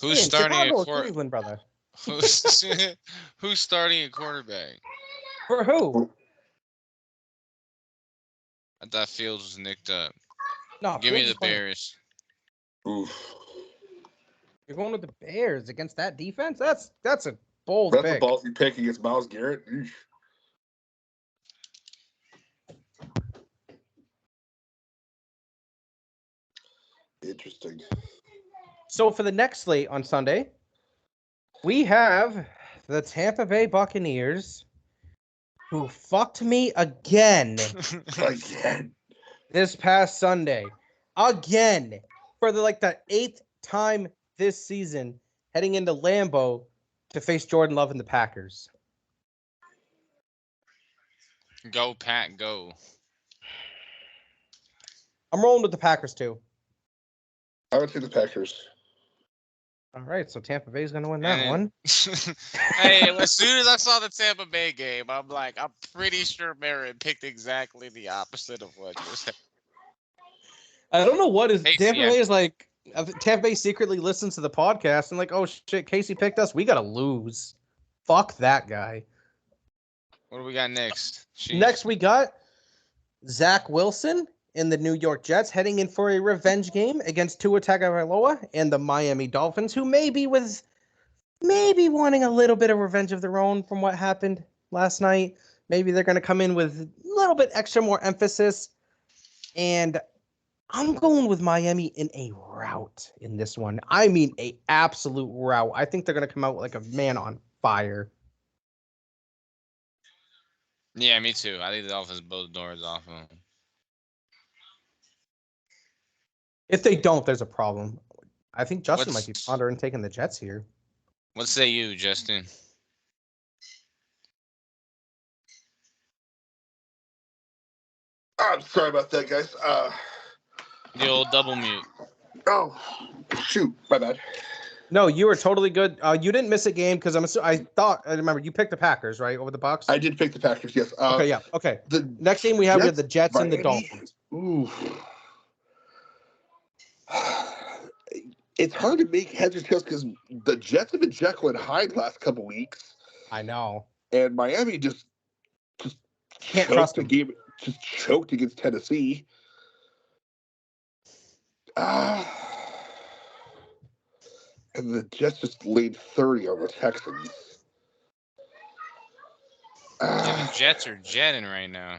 Who's starting at Cleveland, brother? Who's starting at quarterback? For who? I thought Fields was nicked up. No, give me the Bears. Oof. You're going with the Bears against that defense? That's a bold pick. That's a ballsy pick against Myles Garrett. Eesh. Interesting. So for the next slate on Sunday, we have the Tampa Bay Buccaneers, who fucked me again. Again. This past Sunday. Again. For the 8th time this season, heading into Lambeau to face Jordan Love and the Packers. Go, Pack, go. I'm rolling with the Packers, too. I would say the Packers. All right, so Tampa Bay's going to win that one. Hey, as soon as I saw the Tampa Bay game, I'm pretty sure Merritt picked exactly the opposite of what you said. I don't know what is. Tampa Bay is Tampa Bay secretly listens to the podcast and oh shit, Casey picked us. We got to lose. Fuck that guy. What do we got next? Jeez. Next, we got Zach Wilson in the New York Jets heading in for a revenge game against Tua Tagovailoa and the Miami Dolphins, who may be wanting a little bit of revenge of their own from what happened last night. Maybe they're going to come in with a little bit extra more emphasis. And I'm going with Miami in a rout in this one. I mean, a absolute rout. I think they're going to come out like a man on fire. Yeah, me too. I think the Dolphins blow the doors off them. If they don't, there's a problem. I think Justin might be pondering taking the Jets here. What say you, Justin? I'm sorry about that, guys. The old double mute. Oh, shoot. My bad. No, you were totally good. You didn't miss a game because I remember you picked the Packers, right, over the Bucs? I did pick the Packers, yes. Okay, yeah. Okay. The next game we have the Jets and the Dolphins. Ooh. It's hard to make heads or tails because the Jets have been Jekyll and Hyde last couple weeks. I know. And Miami just can't trust the game. Just choked against Tennessee. And the Jets just laid 30 on the Texans. Yeah, the Jets are jetting right now.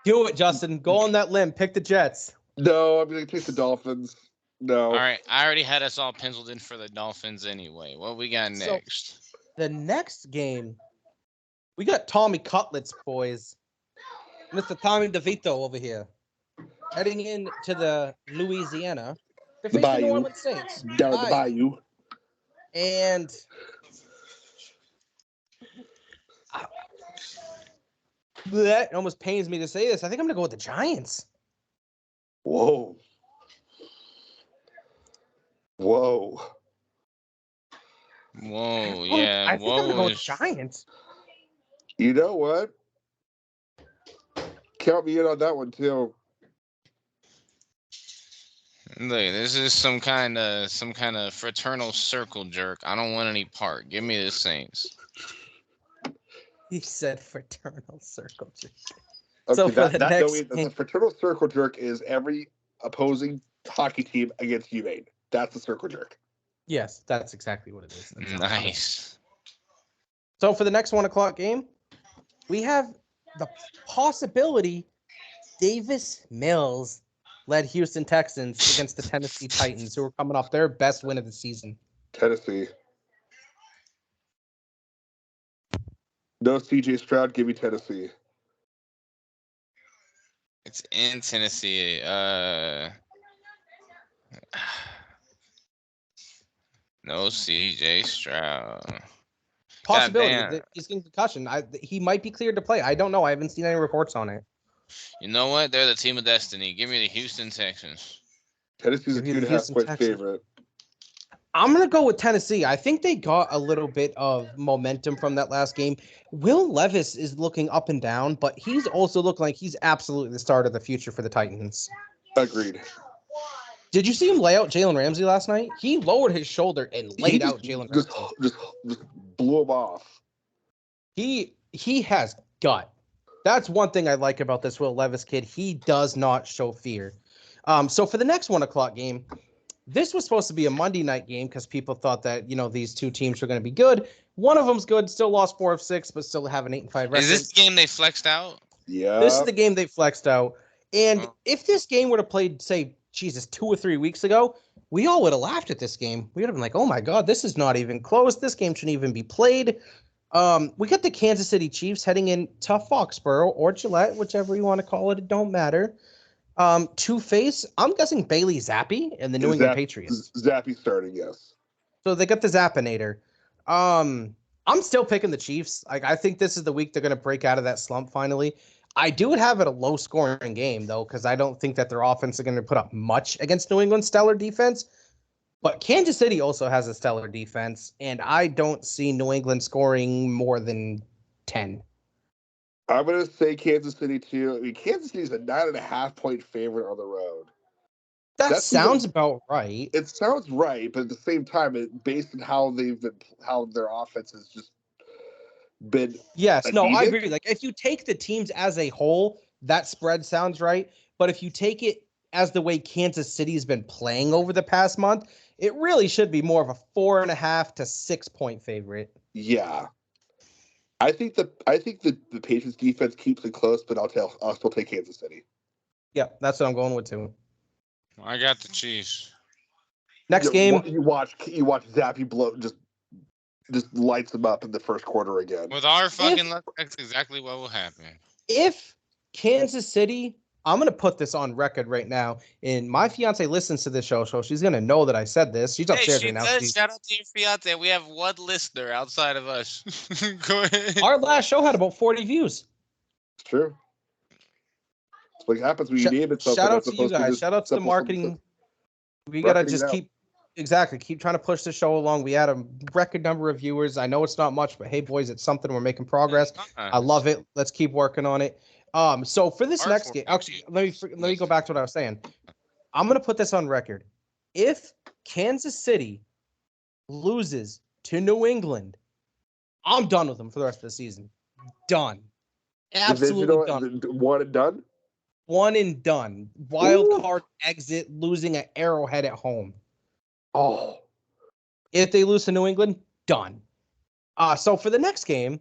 Do it, Justin. Go on that limb. Pick the Jets. No, I'm going to take the Dolphins. No. All right, I already had us all penciled in for the Dolphins anyway. What we got next? The next game, we got Tommy Cutlets, boys. Mr. Tommy DeVito over here. Heading into the Louisiana. They're facing the New Orleans Saints. Down the bayou. And that almost pains me to say this. I think I'm going to go with the Giants. Whoa. Yeah. I think I'm going to go with the Giants. You know what? Count me in on that one, too. Look, this is some kind of fraternal circle jerk. I don't want any part. Give me the Saints. He said fraternal circle jerk. Okay, so for the fraternal circle jerk is every opposing hockey team against UMaine. That's the circle jerk. Yes, that's exactly what it is. Nice. So for the next 1 o'clock game, we have the possibility Davis Mills led Houston Texans against the Tennessee Titans, who are coming off their best win of the season. Tennessee. No CJ Stroud, give me Tennessee. It's in Tennessee. No CJ Stroud. Possibility that he's getting concussion. He might be cleared to play. I don't know. I haven't seen any reports on it. You know what? They're the team of destiny. Give me the Houston Texans. Tennessee's a 2.5-point favorite. I'm going to go with Tennessee. I think they got a little bit of momentum from that last game. Will Levis is looking up and down, but he's also looking like he's absolutely the start of the future for the Titans. Agreed. Did you see him lay out Jalen Ramsey last night? He lowered his shoulder and laid out Jalen Ramsey. Just blew him off. He has gut. That's one thing I like about this Will Levis kid. He does not show fear. So for the next 1 o'clock game, this was supposed to be a Monday night game because people thought that, these two teams were going to be good. One of them's good, still lost 4 of 6, but still have an 8-5 record. Is this the game they flexed out? Yeah. This is the game they flexed out. And if this game would have played, say, 2 or 3 weeks ago, we all would have laughed at this game. We would have been like, oh my God, this is not even close. This game shouldn't even be played. We got the Kansas City Chiefs heading into Foxborough or Gillette, whichever you want to call it. It don't matter. To face, I'm guessing Bailey Zappi and the New England Patriots. Zappi starting, yes. So they got the Zappinator. I'm still picking the Chiefs. I think this is the week they're going to break out of that slump finally. I do have it a low-scoring game, though, because I don't think that their offense is going to put up much against New England's stellar defense. But Kansas City also has a stellar defense, and I don't see New England scoring more than 10. I'm going to say Kansas City, too. I mean, Kansas City is a 9.5-point favorite on the road. That sounds about right. It sounds right, but at the same time, based on how their offense has just been. Yes, anemic. No, I agree. Like, if you take the teams as a whole, that spread sounds right. But if you take it as the way Kansas City has been playing over the past month, it really should be more of a 4.5 to 6 point favorite. Yeah. I think the Patriots defense keeps it close, but I'll still take Kansas City. Yeah, that's what I'm going with too. I got the Chiefs. Next game, you watch Zappy blow just lights them up in the first quarter again. With our fucking luck, that's exactly what will happen. If Kansas City, I'm going to put this on record right now, and my fiance listens to this show, so she's going to know that I said this. She's upstairs right now. Shout out to your fiance. We have one listener outside of us. Go ahead. Our last show had about 40 views. It's true. It's what happens when you name it. Shout out to you guys. Shout out to the marketing. We got to just keep trying to push the show along. We had a record number of viewers. I know it's not much, but hey, boys, it's something. We're making progress. I love it. Let's keep working on it. So for this next game, actually, let me go back to what I was saying. I'm going to put this on record. If Kansas City loses to New England, I'm done with them for the rest of the season. Done. Absolutely done. One and done? One and done. Wild card exit, losing at Arrowhead at home. Oh. If they lose to New England, done. So for the next game,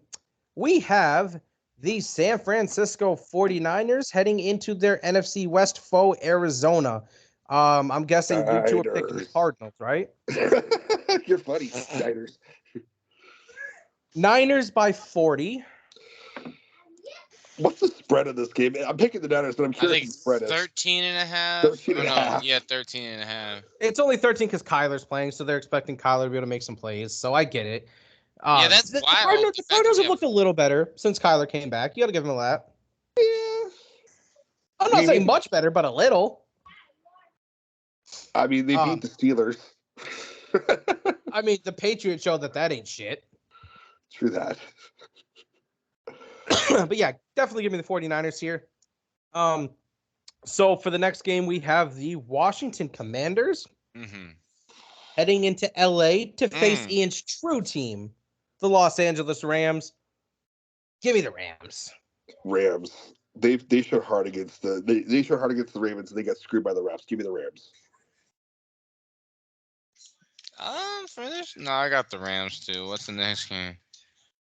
we have the San Francisco 49ers heading into their NFC West foe, Arizona. I'm guessing you two are picking the Cardinals, right? You're funny, Niners. Niners by 40. What's the spread of this game? I'm picking the Niners, but I'm curious what the spread is. 13 and a half. 13 and a half. Yeah, 13 and a half. It's only 13 because Kyler's playing, so they're expecting Kyler to be able to make some plays. So I get it. Yeah, that's wild. The Cardinals have looked a little better since Kyler came back. You got to give him that. Yeah. I'm not saying much better, but a little. I mean, they beat the Steelers. I mean, the Patriots showed that ain't shit. True that. But yeah, definitely give me the 49ers here. So for the next game, we have the Washington Commanders heading into LA to face Ian's true team, the Los Angeles Rams. Give me the Rams. Rams. They showed hard against they showed hard against the Ravens and they got screwed by the refs. Give me the Rams. For this, no, I got the Rams too. What's the next game?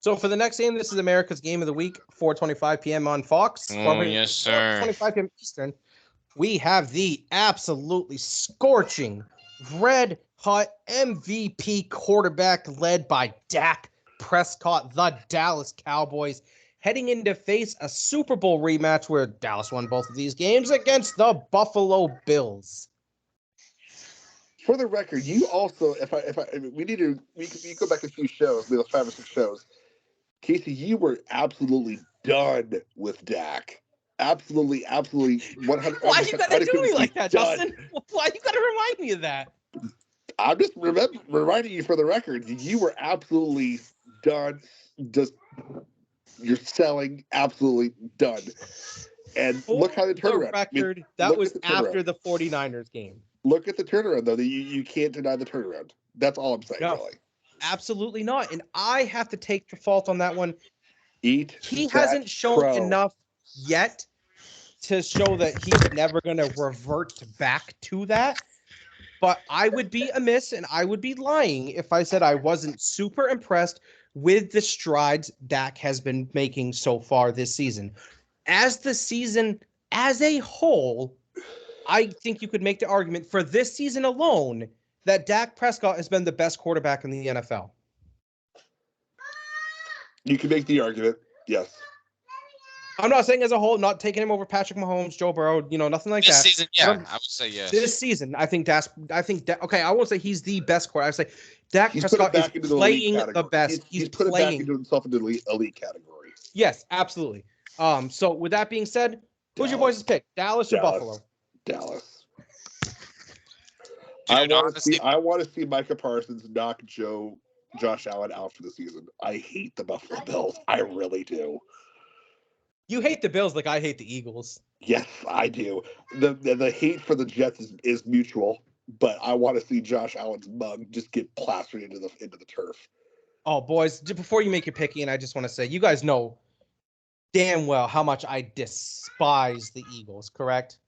So for the next game, this is America's Game of the Week, 4:25 p.m. on Fox. Oh, yes, sir. 4:25 p.m. Eastern. We have the absolutely scorching, red-hot MVP quarterback led by Dak Prescott, the Dallas Cowboys, heading in to face a Super Bowl rematch where Dallas won both of these games against the Buffalo Bills. For the record, you also, we go back a few shows, maybe 5 or 6 shows. Casey, you were absolutely done with Dak. Absolutely 100%. Why you gotta do me like that, Justin? Why you gotta remind me of that? I'm just reminding you for the record, you were absolutely done. You're selling, absolutely done. And look how the turnaround. Record, that was after the 49ers game. Look at the turnaround, though. You can't deny the turnaround. That's all I'm saying, really. Absolutely not. And I have to take the fault on that one. He hasn't shown enough yet to show that he's never going to revert back to that. But I would be amiss and I would be lying if I said I wasn't super impressed with the strides Dak has been making so far this season. As the season as a whole, I think you could make the argument for this season alone that Dak Prescott has been the best quarterback in the NFL. You can make the argument, yes. I'm not saying as a whole, not taking him over Patrick Mahomes, Joe Burrow, nothing like this that. Season, yeah, I would say yes. This season, I think I won't say he's the best quarterback. I would say Dak Prescott is playing the best. He's put playing himself into the elite category. Yes, absolutely. So with that being said, who's your boys' pick? Dallas or Buffalo? Dallas. Dude, I want to see Micah Parsons knock Josh Allen out for the season. I hate the Buffalo Bills. I really do. You hate the Bills like I hate the Eagles. Yes, I do. The hate for the Jets is mutual, but I want to see Josh Allen's mug just get plastered into the turf. Oh, boys, before you make your pick, Ian, I just want to say, you guys know damn well how much I despise the Eagles, correct?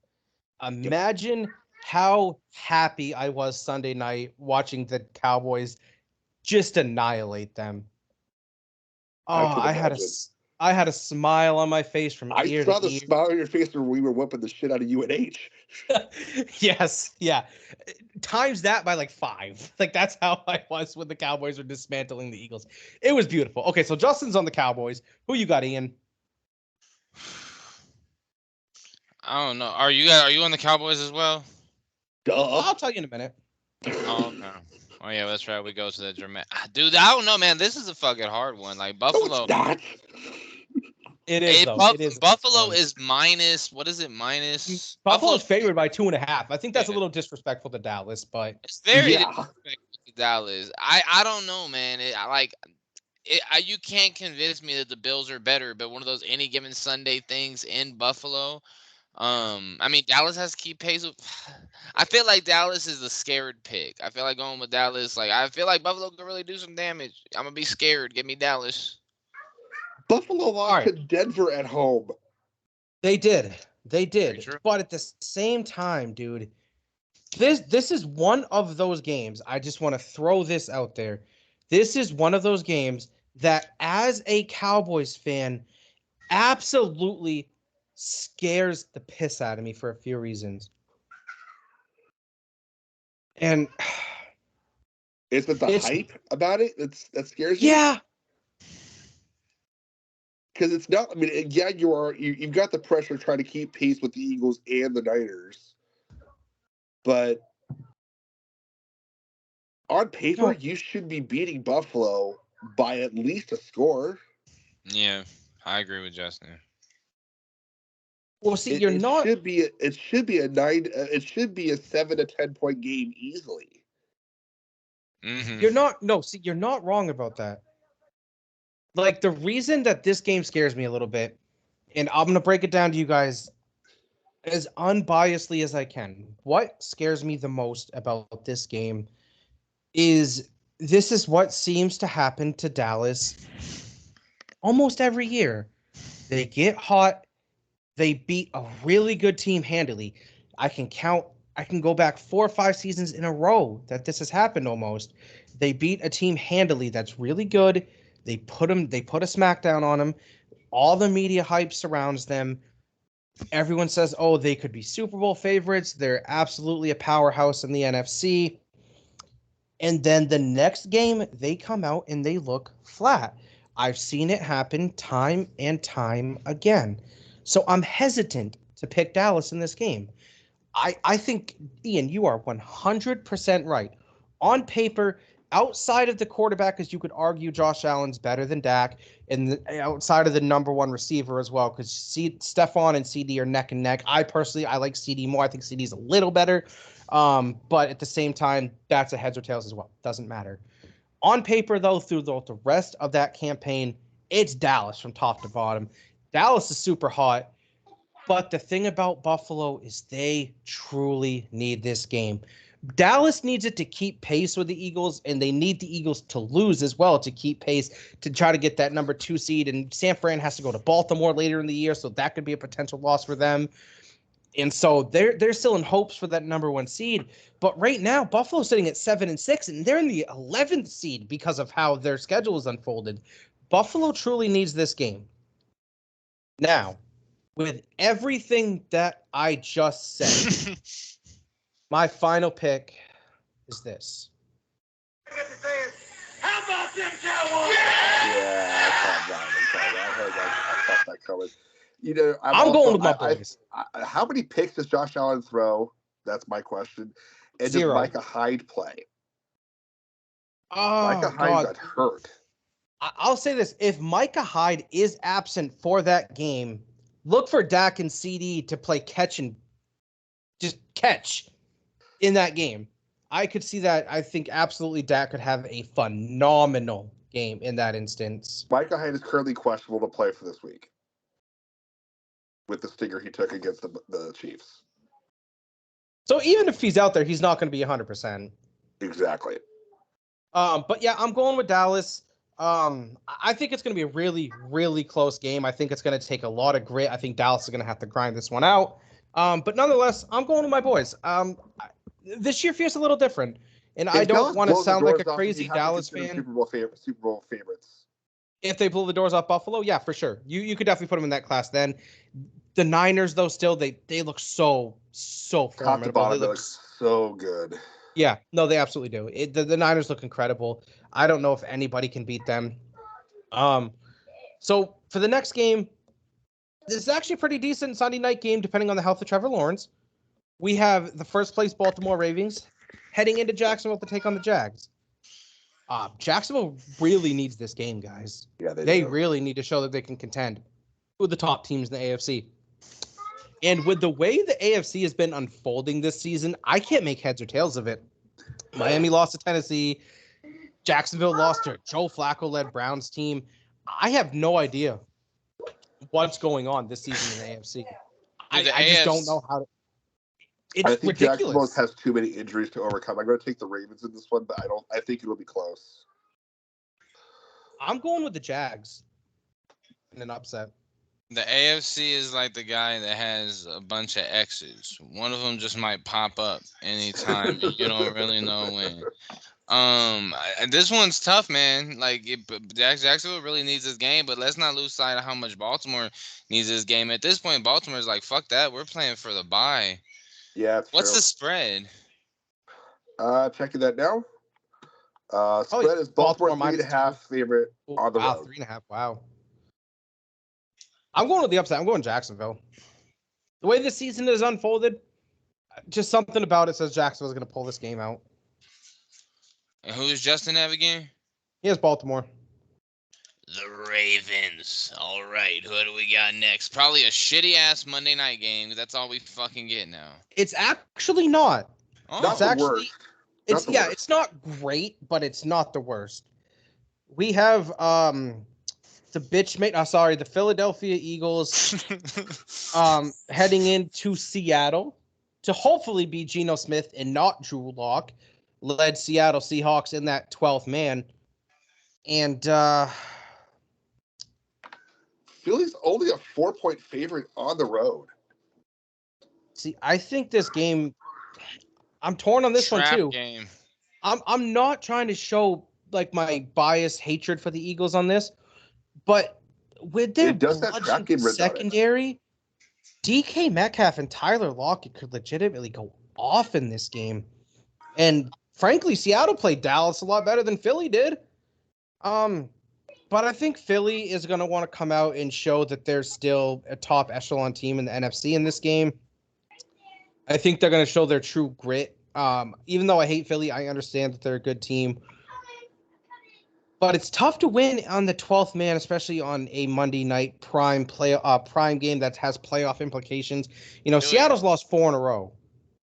Imagine how happy I was Sunday night watching the Cowboys just annihilate them. Oh, I had a smile on my face from ear to ear. I saw the smile on your face when we were whooping the shit out of UNH. Yes, yeah. Times that by like 5. Like that's how I was when the Cowboys were dismantling the Eagles. It was beautiful. Okay, so Justin's on the Cowboys. Who you got, Ian? I don't know. Are you on the Cowboys as well? Duh. I'll tell you in a minute. Oh, okay. Oh yeah, that's right. We go to the dramatic. Dude, I don't know, man. This is a fucking hard one. Like Buffalo. No, it's not. It is. It is. Buffalo is minus. What is it? Minus. Buffalo's favored by 2.5. I think that's a little disrespectful to Dallas, but it's very disrespectful to Dallas. I don't know, man. You can't convince me that the Bills are better, but one of those any given Sunday things in Buffalo. I mean, Dallas has to keep pace with. I feel like Dallas is the scared pick. I feel like going with Dallas. Like I feel like Buffalo could really do some damage. I'm gonna be scared. Give me Dallas. Buffalo lost to Denver at home. They did. But at the same time, dude, This is one of those games. I just want to throw this out there. This is one of those games that, as a Cowboys fan, absolutely scares the piss out of me for a few reasons. And is it the hype about it that scares you? Yeah. Because it's not. I mean, yeah, you've got the pressure trying to keep pace with the Eagles and the Niners, but on paper, you should be beating Buffalo by at least a score. Yeah, I agree with Justin. Well, see, it should be a 9. It should be a 7 to 10 point game easily. Mm-hmm. You're not wrong about that. Like, the reason that this game scares me a little bit, and I'm going to break it down to you guys as unbiasedly as I can. What scares me the most about this game is this is what seems to happen to Dallas almost every year. They get hot. They beat a really good team handily. I can go back 4 or 5 seasons in a row that this has happened almost. They beat a team handily that's really good. They put a smackdown on them. All the media hype surrounds them. Everyone says, "Oh, they could be Super Bowl favorites. They're absolutely a powerhouse in the NFC." And then the next game, they come out and they look flat. I've seen it happen time and time again. So I'm hesitant to pick Dallas in this game. I think, Ian, you are 100% right. On paper, outside of the quarterback, because you could argue Josh Allen's better than Dak, and outside of the number one receiver as well, because Stephon and CD are neck and neck. I like CD more. I think CD's a little better. But at the same time, that's a heads or tails as well. Doesn't matter. On paper, though, through the rest of that campaign, it's Dallas from top to bottom. Dallas is super hot. But the thing about Buffalo is they truly need this game. Dallas needs it to keep pace with the Eagles, and they need the Eagles to lose as well to keep pace to try to get that number 2 seed. And San Fran has to go to Baltimore later in the year, so that could be a potential loss for them. And so they're still in hopes for that number 1 seed. But right now, Buffalo's sitting at 7-6, and they're in the 11th seed because of how their schedule is unfolded. Buffalo truly needs this game. Now, with everything that I just said, my final pick is this. How about them Cowboys? Yeah, I heard that. I felt that coming. You know, I'm going with my boys. How many picks does Josh Allen throw? That's my question. And 0. does Micah Hyde play? Oh, Micah Hyde got hurt. I'll say this. If Micah Hyde is absent for that game, look for Dak and CD to play catch in that game. I could see that. I think absolutely Dak could have a phenomenal game in that instance. Micah Hyde is currently questionable to play for this week with the stinger he took against the Chiefs. So even if he's out there, he's not going to be 100%. Exactly. But yeah, I'm going with Dallas. I think it's going to be a really, really close game. I think it's going to take a lot of grit. I think Dallas is going to have to grind this one out. But nonetheless, I'm going with my boys. This year feels a little different, and I don't want to sound like a crazy Dallas fan. Super Bowl favorites. If they blow the doors off Buffalo, yeah, for sure. You could definitely put them in that class. Then the Niners, though, still they look so formidable. Top to bottom, they look so good. Yeah, no, they absolutely do. The Niners look incredible. I don't know if anybody can beat them. So for the next game, this is actually a pretty decent Sunday night game, depending on the health of Trevor Lawrence. We have the first place Baltimore Ravens heading into Jacksonville to take on the Jags. Jacksonville really needs this game, guys. Yeah, they really need to show that they can contend with the top teams in the AFC. And with the way the AFC has been unfolding this season, I can't make heads or tails of it. Miami lost to Tennessee. Jacksonville lost to a Joe Flacco-led Browns team. I have no idea what's going on this season in the AFC. I just don't know how to. It's I think ridiculous. Jacksonville has too many injuries to overcome. I'm going to take the Ravens in this one, but I think it'll be close. I'm going with the Jags in an upset. The AFC is like the guy that has a bunch of X's. One of them just might pop up anytime, and you don't really know when. This one's tough, man. Like, Jacksonville really needs this game, but let's not lose sight of how much Baltimore needs this game. At this point, Baltimore's like, fuck that. We're playing for the bye. Yeah, it's What's true. the spread? Checking that now. Spread is Baltimore 3.5 favorite on the road. 3.5. Wow. I'm going with the upside. I'm going Jacksonville. The way this season is unfolded, just something about it says Jacksonville's going to pull this game out. And who does Justin have again? He has Baltimore. The Ravens. All right. Who do we got next? Probably a shitty-ass Monday night game. That's all we fucking get now. It's actually not. Oh. Not the worst. It's not great, but it's not the worst. We have the Philadelphia Eagles heading into Seattle to hopefully be Geno Smith and not Drew Lock, led Seattle Seahawks in that 12th man. And Philly's only a 4-point favorite on the road. See, I think this game, I'm torn on this one too. Game. I'm not trying to show like my biased hatred for the Eagles on this, but with their bludgeon secondary, DK Metcalf and Tyler Lockett could legitimately go off in this game. And frankly, Seattle played Dallas a lot better than Philly did. But I think Philly is going to want to come out and show that they're still a top echelon team in the NFC in this game. I think they're going to show their true grit. Even though I hate Philly, I understand that they're a good team. But it's tough to win on the 12th man, especially on a Monday night prime game that has playoff implications. You know, Seattle's lost 4 in a row.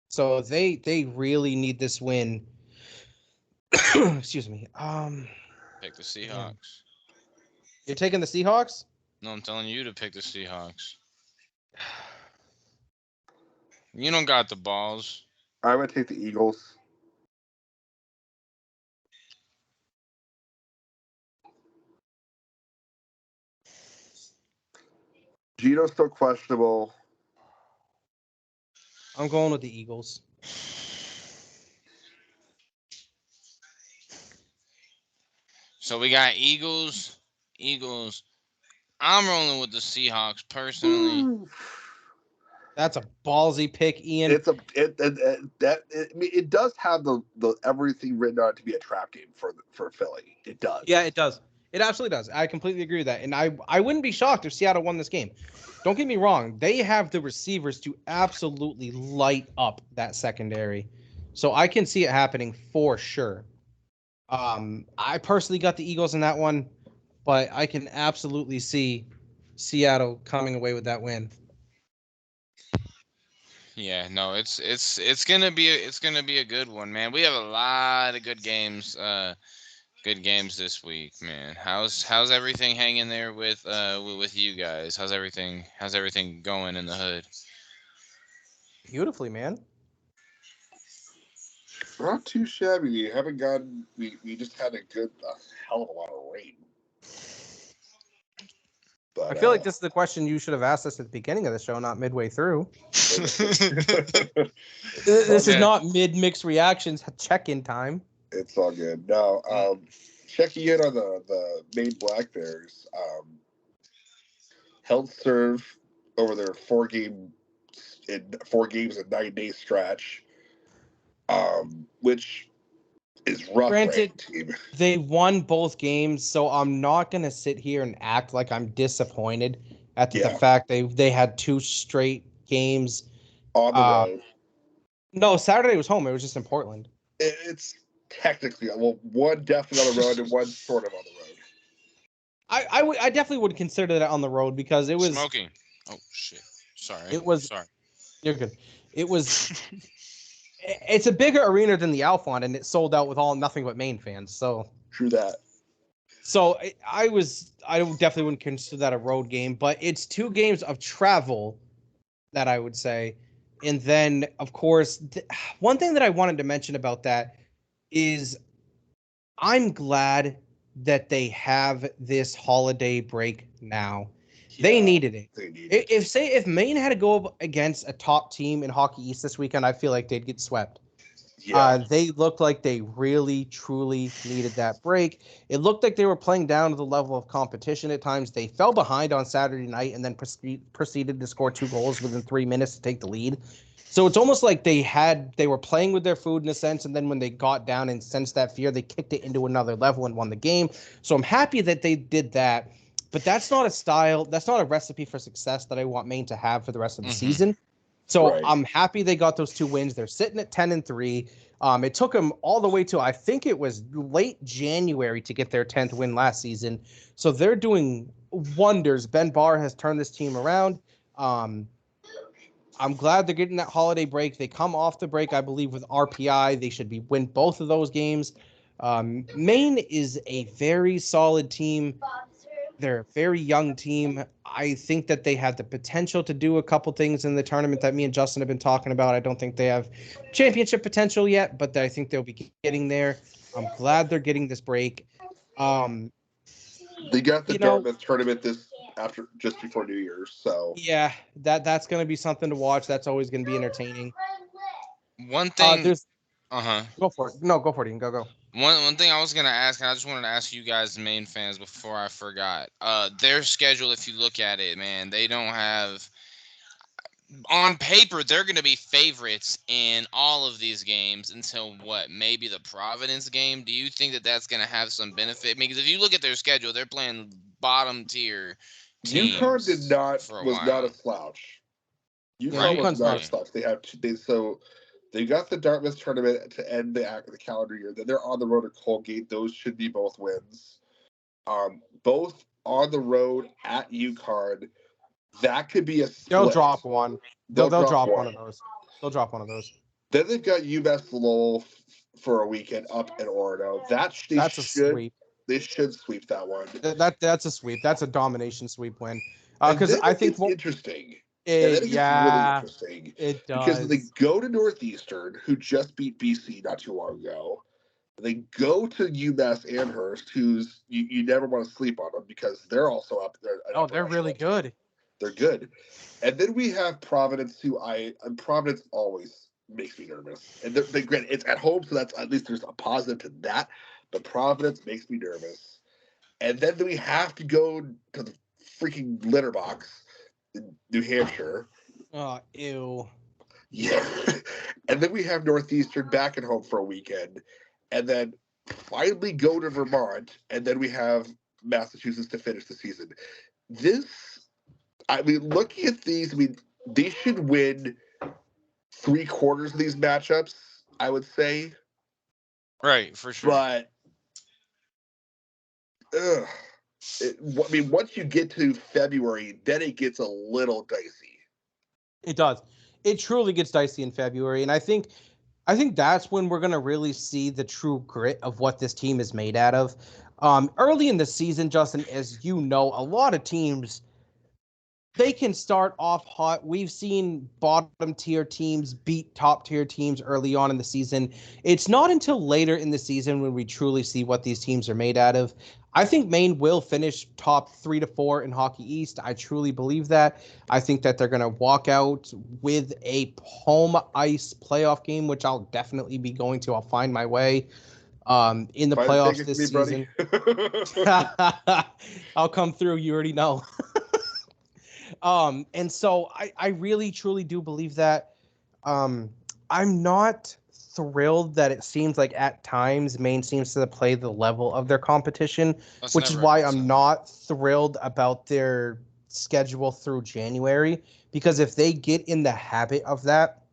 So they really need this win. Excuse me. Pick the Seahawks. You're taking the Seahawks? No, I'm telling you to pick the Seahawks. You don't got the balls. I'm going to take the Eagles. Geno's still questionable. I'm going with the Eagles. So we got Eagles. I'm rolling with the Seahawks personally. Ooh. That's a ballsy pick, Ian. It does have the everything written on it to be a trap game for Philly. It does. Yeah, it does. It absolutely does. I completely agree with that. And I wouldn't be shocked if Seattle won this game. Don't get me wrong. They have the receivers to absolutely light up that secondary. So I can see it happening for sure. I personally got the Eagles in that one, but I can absolutely see Seattle coming away with that win. Yeah, no, it's gonna be a good one, man. We have a lot of good games this week, man. How's everything hanging there with you guys? How's everything going in the hood? Beautifully, man. Not too shabby. We just had a hell of a lot of rain. But, I feel like this is the question you should have asked us at the beginning of the show, not midway through. This is not mid-mix reactions check-in time. It's all good. Now, checking in on the main Black Bears, held serve over their 4 games in 9-day stretch, which is rough. Granted, they won both games, so I'm not going to sit here and act like I'm disappointed at the fact they had 2 straight games on the road. No, Saturday was home. It was just in Portland. It's technically, one definitely on the road and one sort of on the road. I definitely would consider that on the road because it was smoking. Oh shit! Sorry. Sorry. You're good. It was. It's a bigger arena than the Alphon, and it sold out with nothing but Maine fans. So true that. So I definitely wouldn't consider that a road game, but it's 2 games of travel that I would say. And then, of course, one thing that I wanted to mention about that is I'm glad that they have this holiday break now They needed it. They needed it. If Maine had to go up against a top team in Hockey East this weekend, I feel like they'd get swept. Yeah. They looked like they really, truly needed that break. It looked like they were playing down to the level of competition at times. They fell behind on Saturday night and then proceeded to score 2 goals within 3 minutes to take the lead. So it's almost like they were playing with their food in a sense, and then when they got down and sensed that fear, they kicked it into another level and won the game. So I'm happy that they did that, but that's not a style, that's not a recipe for success that I want Maine to have for the rest of the season. So Right. I'm happy they got those 2 wins. They're sitting at 10-3. It took them all the way to, I think it was late January to get their 10th win last season. So they're doing wonders. Ben Barr has turned this team around. I'm glad they're getting that holiday break. They come off the break, I believe, with RPI. They should win both of those games. Maine is a very solid team. They're a very young team. I think that they have the potential to do a couple things in the tournament that me and Justin have been talking about. I don't think they have championship potential yet, but I think they'll be getting there. I'm glad they're getting this break. They got the Dartmouth tournament just before New Year's, so yeah, that's going to be something to watch. That's always going to be entertaining. One thing, Go for it. No, go for it. Go. One thing I was gonna ask, and I just wanted to ask you guys, Maine fans, before I forgot. Their schedule, if you look at it, man, they don't have. On paper, they're going to be favorites in all of these games until what? Maybe the Providence game. Do you think that that's going to have some benefit? Because if you look at their schedule, they're playing bottom tier teams. UConn was not a slouch. UConn was not a slouch. They got the Dartmouth tournament to end the calendar year. Then they're on the road at Colgate. Those should be both wins. Both on the road at UConn. That could be a split. They'll drop one. They'll drop one of those. They'll drop one of those. Then they've got UMass Lowell for a weekend up in Orono. That's a sweep. They should sweep that one. That's a sweep. That's a domination sweep win. Because I think it's interesting. Really interesting. It does. Because they go to Northeastern, who just beat BC not too long ago. They go to UMass Amherst, who's you never want to sleep on them because they're also up there. They're really good. They're good. And then we have Providence, Providence always makes me nervous. And granted, it's at home, so that's at least there's a positive to that. But Providence makes me nervous. And then we have to go to the freaking litter box in New Hampshire. Oh, ew. Yeah. And then we have Northeastern back at home for a weekend. And then finally go to Vermont. And then we have Massachusetts to finish the season. Looking at these, they should win 3/4 of these matchups, I would say. Right, for sure. But, once you get to February, then it gets a little dicey. It does. It truly gets dicey in February, and I think that's when we're going to really see the true grit of what this team is made out of. Early in the season, Justin, as you know, a lot of teams, they can start off hot. We've seen bottom tier teams beat top tier teams early on in the season. It's not until later in the season when we truly see what these teams are made out of. I think Maine will finish top 3 to 4 in Hockey East. I truly believe that. I think that they're going to walk out with a home ice playoff game, which I'll definitely be going to. I'll find my way in the playoffs this season. I'll come through. You already know. And so I really, truly do believe that. I'm not thrilled that it seems like at times Maine seems to play the level of their competition, which is why I'm not thrilled about their schedule through January. Because if they get in the habit of that,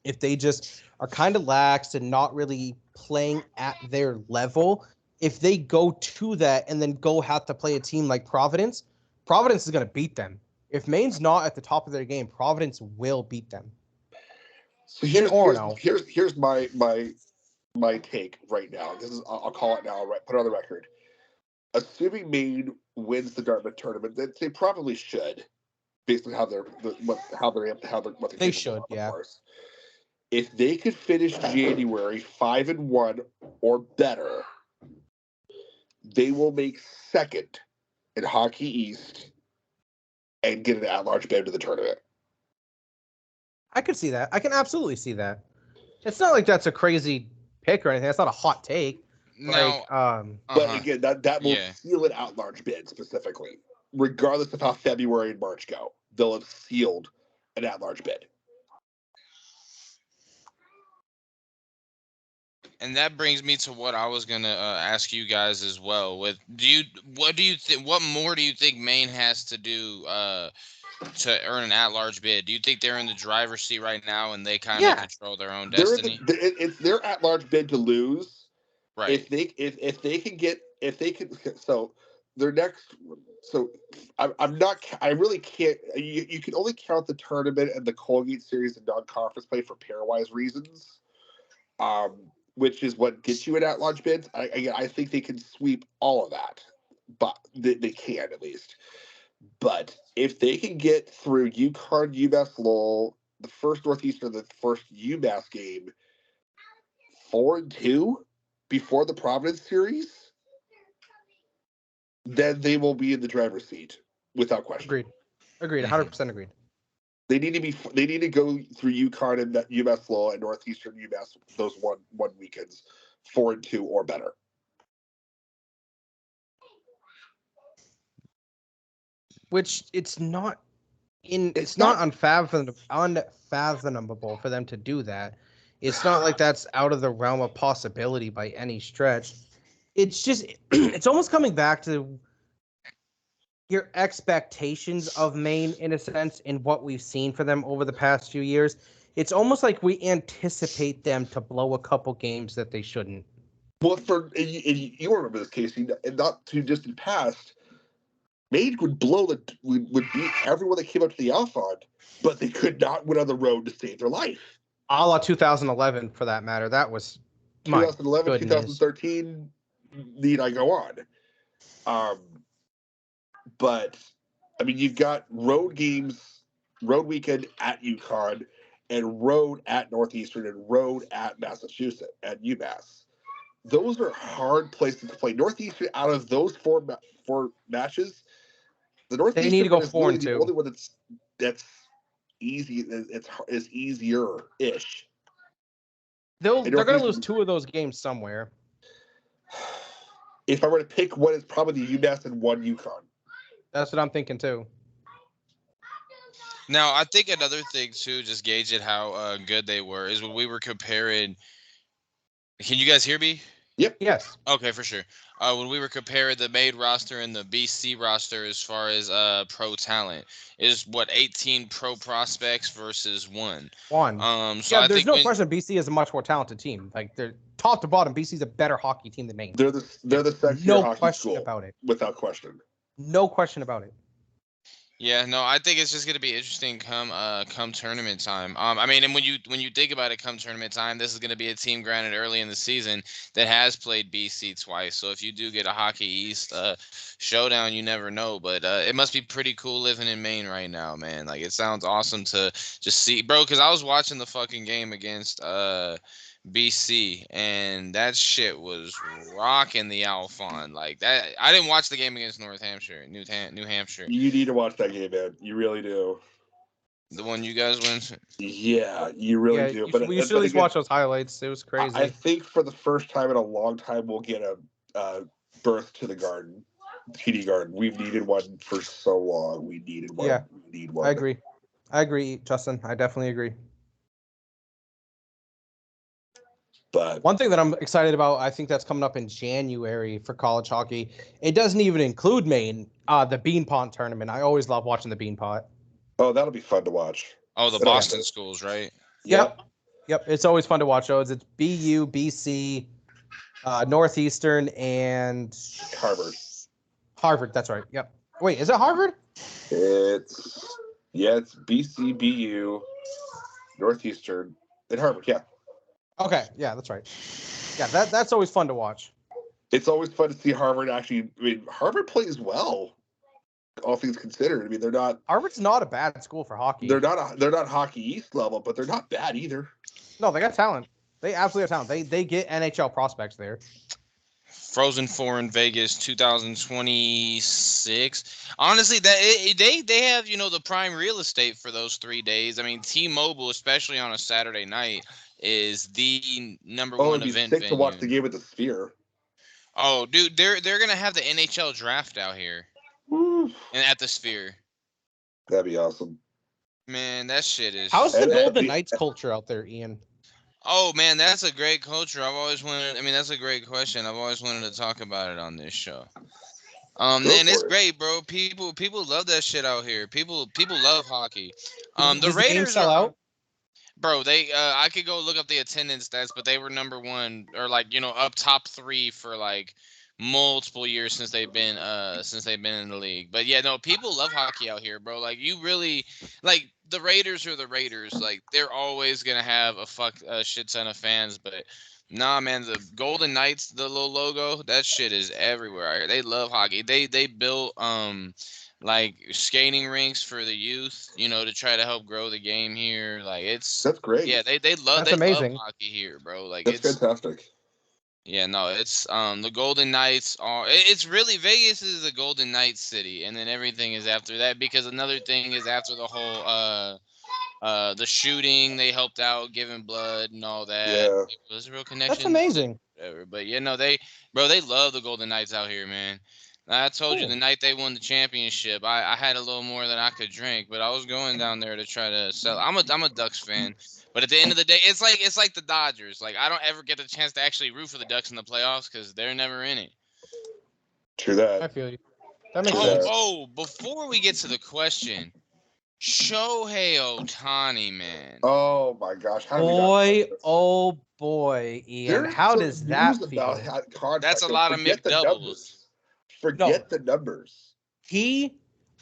if they just are kind of lax and not really playing at their level, if they go to that and then have to play a team like Providence is going to beat them. If Maine's not at the top of their game, Providence will beat them. So here's my take right now. I'll call it now. Right, put it on the record. Assuming Maine wins the Dartmouth tournament, they probably should, based on what they should. Yeah. Course. If they could finish January 5-1 or better, they will make second in Hockey East and get an at-large bid to the tournament. I could see that. I can absolutely see that. It's not like that's a crazy pick or anything. That's not a hot take. No. But again, that will Yeah. seal an at-large bid specifically, regardless of how February and March go. They'll have sealed an at-large bid. And that brings me to what I was gonna ask you guys as well. What more do you think Maine has to do to earn an at-large bid? Do you think they're in the driver's seat right now and they kind of control their own destiny? It's their at-large bid to lose. Right. If they can so their next I really can't you can only count the tournament and the Colgate series and non-conference play for pairwise reasons. Which is what gets you an at-large bid. I think they can sweep all of that, but they can at least. But if they can get through UConn, UMass Lowell, the first Northeastern, the first UMass game, 4-2 before the Providence series, then they will be in the driver's seat without question. Agreed. 100% agreed. They need to go through UConn and UMass Lowell and Northeastern UMass those one weekends, 4-2 or better. Which it's not unfathomable for them to do that. It's not like that's out of the realm of possibility by any stretch. It's just it's almost coming back to your expectations of Maine in a sense in what we've seen for them over the past few years. It's almost like we anticipate them to blow a couple games that they shouldn't. Well, you remember this, Casey, and not too distant past, Maine would beat everyone that came up to the Alphon, but they could not win on the road to save their life. A la 2011, for that matter. That was 2011, 2013, need I go on. But, I mean, you've got road games, road weekend at UConn, and road at Northeastern, and road at Massachusetts, at UMass. Those are hard places to play. Northeastern, out of those four matches, the Northeastern they need to go is 4-2. Really the only one that's easy. It's easier-ish. They're going to lose 2 of those games somewhere. If I were to pick one, it's probably the UMass and one UConn. That's what I'm thinking too. Now, I think another thing too, just gauge it how good they were, is when we were comparing. Can you guys hear me? Yep. Yes. Okay, for sure. When we were comparing the Maine roster and the BC roster as far as pro talent, is 18 pro prospects versus 1. So yeah, there's no question BC is a much more talented team. Like, they're top to bottom, BC's a better hockey team than Maine. They're the sexier hockey school, about it. Without question. No question about it. Yeah, no, I think it's just gonna be interesting come tournament time. I mean, and when you think about it, come tournament time, this is gonna be a team, granted, early in the season that has played BC twice. So if you do get a Hockey East showdown, you never know. But it must be pretty cool living in Maine right now, man. Like, it sounds awesome to just see, bro. Because I was watching the fucking game against BC, and that shit was rocking the Alphon. Like that, I didn't watch the game against New Hampshire. You need to watch that game, man. You really do. The one you guys went. Yeah, you really do. But we should at least watch those highlights. It was crazy. I think for the first time in a long time, we'll get a birth to the garden, TD Garden. We've needed one for so long. We needed one. Yeah, we need one. I agree, Justin. I definitely agree. But one thing that I'm excited about, I think that's coming up in January for college hockey. It doesn't even include Maine, the Beanpot tournament. I always love watching the Beanpot. Oh, that'll be fun to watch. Oh, the Boston schools, right? Yep. It's always fun to watch those. It's BU, BC, Northeastern, and Harvard. That's right. Yep. Wait, is it Harvard? It's BC, BU, Northeastern, and Harvard. Yeah. Okay, yeah, that's right. Yeah, that's always fun to watch. It's always fun to see Harvard actually. I mean, Harvard plays well, all things considered. I mean, they're not. Harvard's not a bad school for hockey. They're not Hockey East level, but they're not bad either. No, they got talent. They absolutely have talent. They get NHL prospects there. Frozen 4 in Vegas 2026. Honestly, they have, the prime real estate for those 3 days. I mean, T-Mobile, especially on a Saturday night, is the number Oh, one it'd be event sick to watch venue. the game at the Sphere. Oh, dude, they're gonna have the NHL draft out here Woo. and at the Sphere. That'd be awesome. Man, that shit is. How's the And Golden Knights culture out there, Ian? Oh man, that's a great culture. I've always wanted. I mean, that's a great question. I've always wanted to talk about it on this show. Go And it's for it. great, bro. People love that shit out here. People love hockey. The Does the game Raiders sell are, out? bro. I could go look up the attendance stats, but they were number one or up top 3 for like multiple years since they've been in the league. But yeah, no, people love hockey out here, bro. Like you really like the Raiders are the Raiders. Like they're always gonna have a shit ton of fans, but nah, man, the Golden Knights, the little logo, that shit is everywhere out here. They love hockey. They built like skating rinks for the youth, to try to help grow the game here. Like That's great. yeah, they love That's they love amazing. hockey here, bro. Like That's fantastic. yeah, no, it's the Golden Knights are it's really Vegas is a Golden Knights city, and then everything is after that because another thing is after the whole the shooting, they helped out giving blood and all that. Yeah. There's a real connection. That's amazing. Whatever. But yeah, no, they love the Golden Knights out here, man. I told you Cool. the night they won the championship, I had a little more than I could drink, but I was going down there to try to sell. I'm a Ducks fan, but at the end of the day, it's like the Dodgers. Like I don't ever get the chance to actually root for the Ducks in the playoffs because they're never in it. True that. I feel you. That makes True sense. that. Oh, before we get to the question, Shohei Ohtani, man. Oh my gosh! How do we not Boy, talk about this? oh boy, Ian. There's How some does that news feel? about that contract, That's a though. lot of Forget the McDoubles. numbers. Forget the numbers.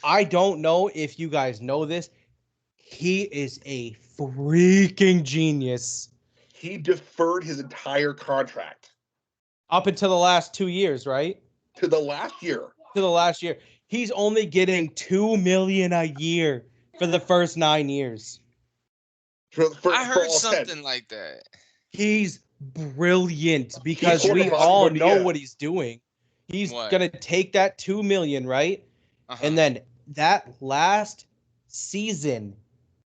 I don't know if you guys know this. He is a freaking genius. He deferred his entire contract Up until the last 2 years, right? to the last year. To the last year. He's only getting $2 million a year for the first 9 years. I heard something like that. He's brilliant because He's we sort of all like, know yeah. what he's doing. He's What? gonna take that $2 million, right? Uh-huh. And then that last season,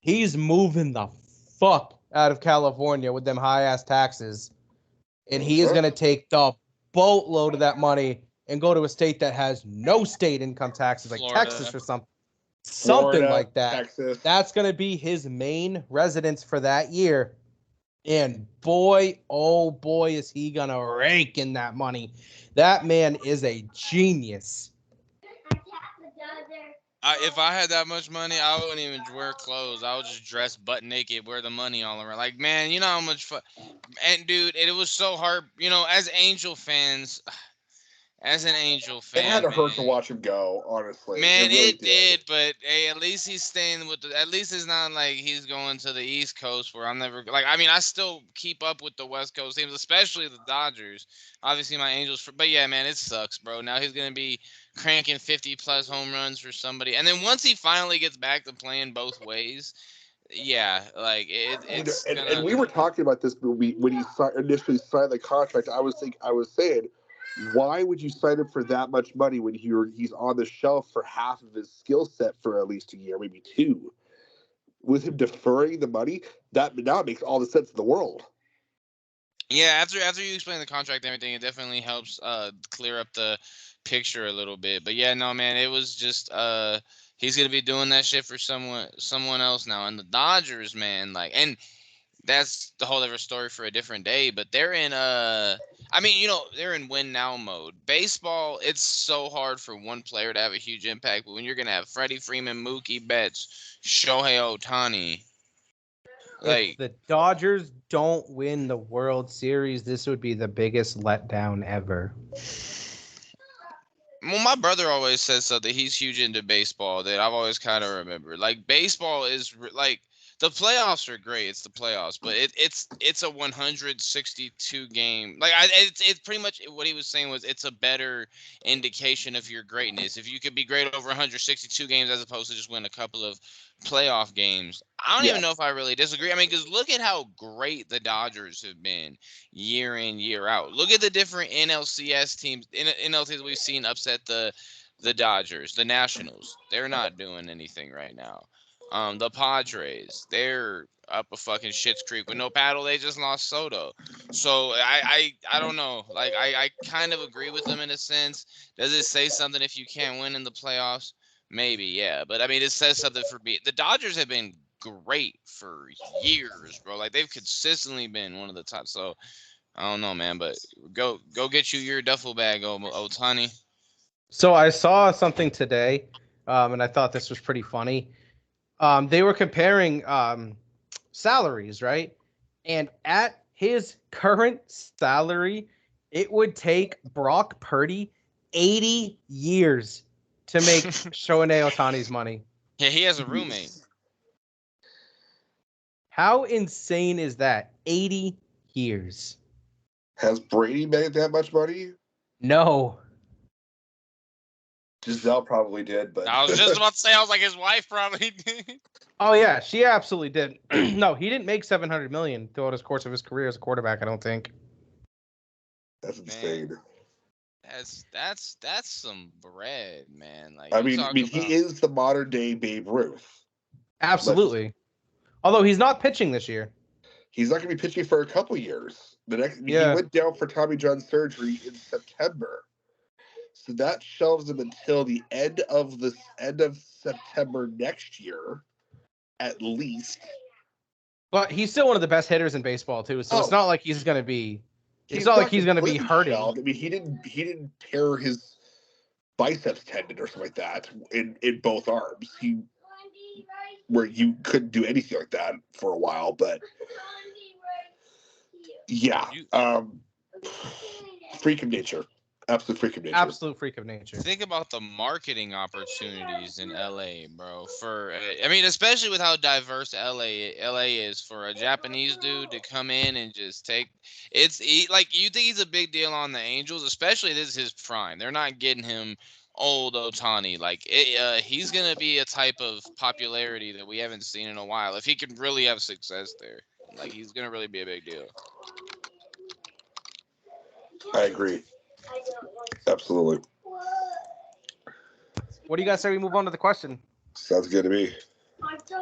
he's moving the fuck out of California with them high ass taxes. And he is gonna take the boatload of that money and go to a state that has no state income taxes, like Florida. Texas or something. Florida, Something like that. Texas. That's gonna be his main residence for that year. And boy, oh boy, is he gonna rake in that money. That man is a genius. If I had that much money, I wouldn't even wear clothes. I would just dress butt naked, wear the money all around. Like, man, you know how much fun. And dude, it was so hard. As Angel fans, as an Angel fan, It had to hurt to man, watch him go, honestly. Man, really it did, but hey, at least he's staying with the. At least it's not like he's going to the East Coast where I'm never like. I mean, I still keep up with the West Coast teams, especially the Dodgers. Obviously, my Angels. But yeah, man, it sucks, bro. Now he's gonna be cranking 50+ home runs for somebody, and then once he finally gets back to playing both ways, yeah, like it's. And we were talking about this when he initially signed the contract. I was saying, why would you sign him for that much money when he's on the shelf for half of his skill set for at least a year, maybe 2? With him deferring the money, that now makes all the sense in the world. Yeah, after you explain the contract and everything, it definitely helps clear up the picture a little bit. But yeah, no, man, it was just he's gonna be doing that shit for someone else now. And the Dodgers, man, like, and that's the whole other story for a different day. But they're in they're in win now mode. Baseball, it's so hard for one player to have a huge impact, but when you're gonna have Freddie Freeman, Mookie Betts, Shohei Ohtani, If the Dodgers don't win the World Series, this would be the biggest letdown ever. Well, my brother always says something. He's huge into baseball that I've always kind of remembered. Like, baseball is like The playoffs are great. It's the playoffs, but it's a 162 game. Like it's pretty much what he was saying was it's a better indication of your greatness if you could be great over 162 games as opposed to just win a couple of playoff games. I don't even know if I really disagree. I mean, because look at how great the Dodgers have been year in year out. Look at the different NLCS teams, NLCS we've seen upset the Dodgers, the Nationals. They're not doing anything right now. The Padres, they're up a fucking shit's creek with no paddle. They just lost Soto. So I don't know. Like I kind of agree with them in a sense. Does it say something if you can't win in the playoffs? Maybe, yeah. But I mean, it says something for me. The Dodgers have been great for years, bro. Like they've consistently been one of the top. So I don't know, man. But go get you your duffel bag, Otani. So I saw something today, and I thought this was pretty funny. They were comparing salaries, right? And at his current salary, it would take Brock Purdy 80 years to make Shohei Ohtani's money. Yeah, he has a roommate. How insane is that? 80 years. Has Brady made that much money? No. Giselle probably did, but I was just about to say, I was like, his wife probably did. Oh yeah, she absolutely did. No, he didn't make 700 million throughout his course of his career as a quarterback, I don't think. That's insane. That's some bread, man. Like I mean, he is the modern day Babe Ruth. Absolutely. Although he's not pitching this year. He's not going to be pitching for a couple years. He went down for Tommy John surgery in September, so that shelves him until the end of September next year, at least. But he's still one of the best hitters in baseball too. So it's not like he's going to be. It's not like he's going to be hurting. I mean, he didn't tear his biceps tendon or something like that in both arms. Where you couldn't do anything like that for a while, but yeah, freak of nature, absolute freak of nature. Absolute freak of nature. Think about the marketing opportunities in LA, bro. I mean, especially with how diverse LA is for a Japanese dude to come in and just take. Like you think he's a big deal on the Angels, especially this is his prime. They're not getting him old Otani. Like he's gonna be a type of popularity that we haven't seen in a while. If he can really have success there, like he's gonna really be a big deal. I agree. Absolutely. What do you guys say we move on to the question? Sounds good to me.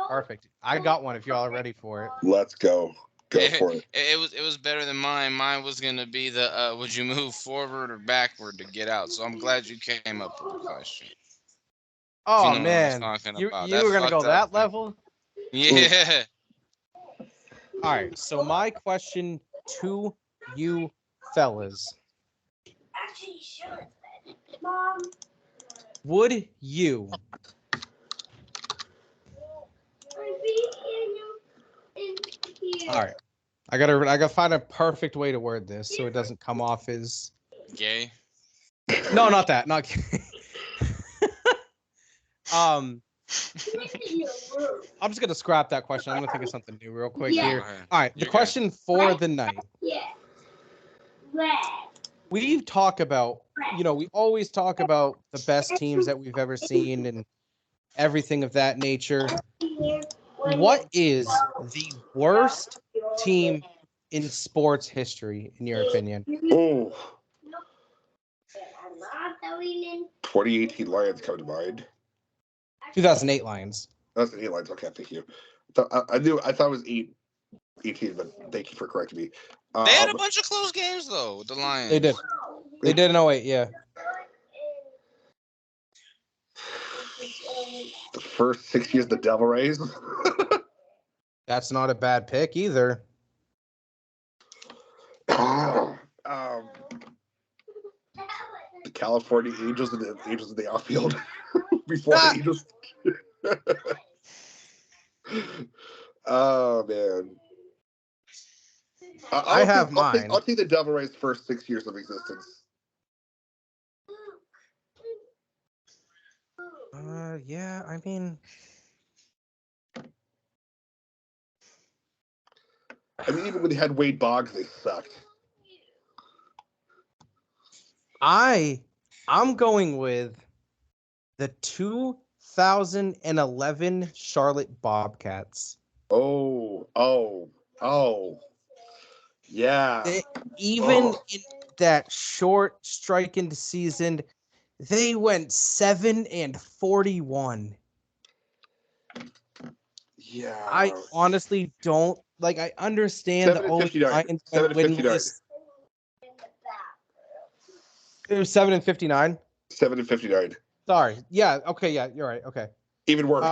Perfect. I got one if y'all are ready for it. Let's go. Go for it. It was better than mine. Mine was gonna be the would you move forward or backward to get out? So I'm glad you came up with a question. Oh you know man, you were gonna go that level? Yeah. All right. So my question to you fellas: would you? All right. I gotta find a perfect way to word this so it doesn't come off as gay. No, not that. Not gay. I'm just gonna scrap that question. I'm gonna think of something new real quick here. All right. The question for the night. We talk about, we always talk about the best teams that we've ever seen and everything of that nature. What is the worst team in sports history, in your opinion? Oh, 2018 Lions come to mind. 2008 Lions. That's the 8 Lions. Okay, thank you. I thought it was 18, but thank you for correcting me. They had a bunch of close games though. The Lions. They did. They did in 08, yeah. The first 6 years of the Devil Rays. That's not a bad pick either. The California Angels and the Angels in the outfield before the Angels. Oh man. I have mine. I'll take the Devil Rays' first 6 years of existence. Yeah, I mean, I mean, even when they had Wade Boggs, they sucked. I'm going with the 2011 Charlotte Bobcats. Oh. Yeah. Even in that short strike into season, they went 7-41. Yeah. I honestly don't like. I understand the 7-59. Lions went 7-59. winless. It was 7-59. 7-59. Sorry. Yeah. Okay. Yeah. You're right. Okay. Even worse.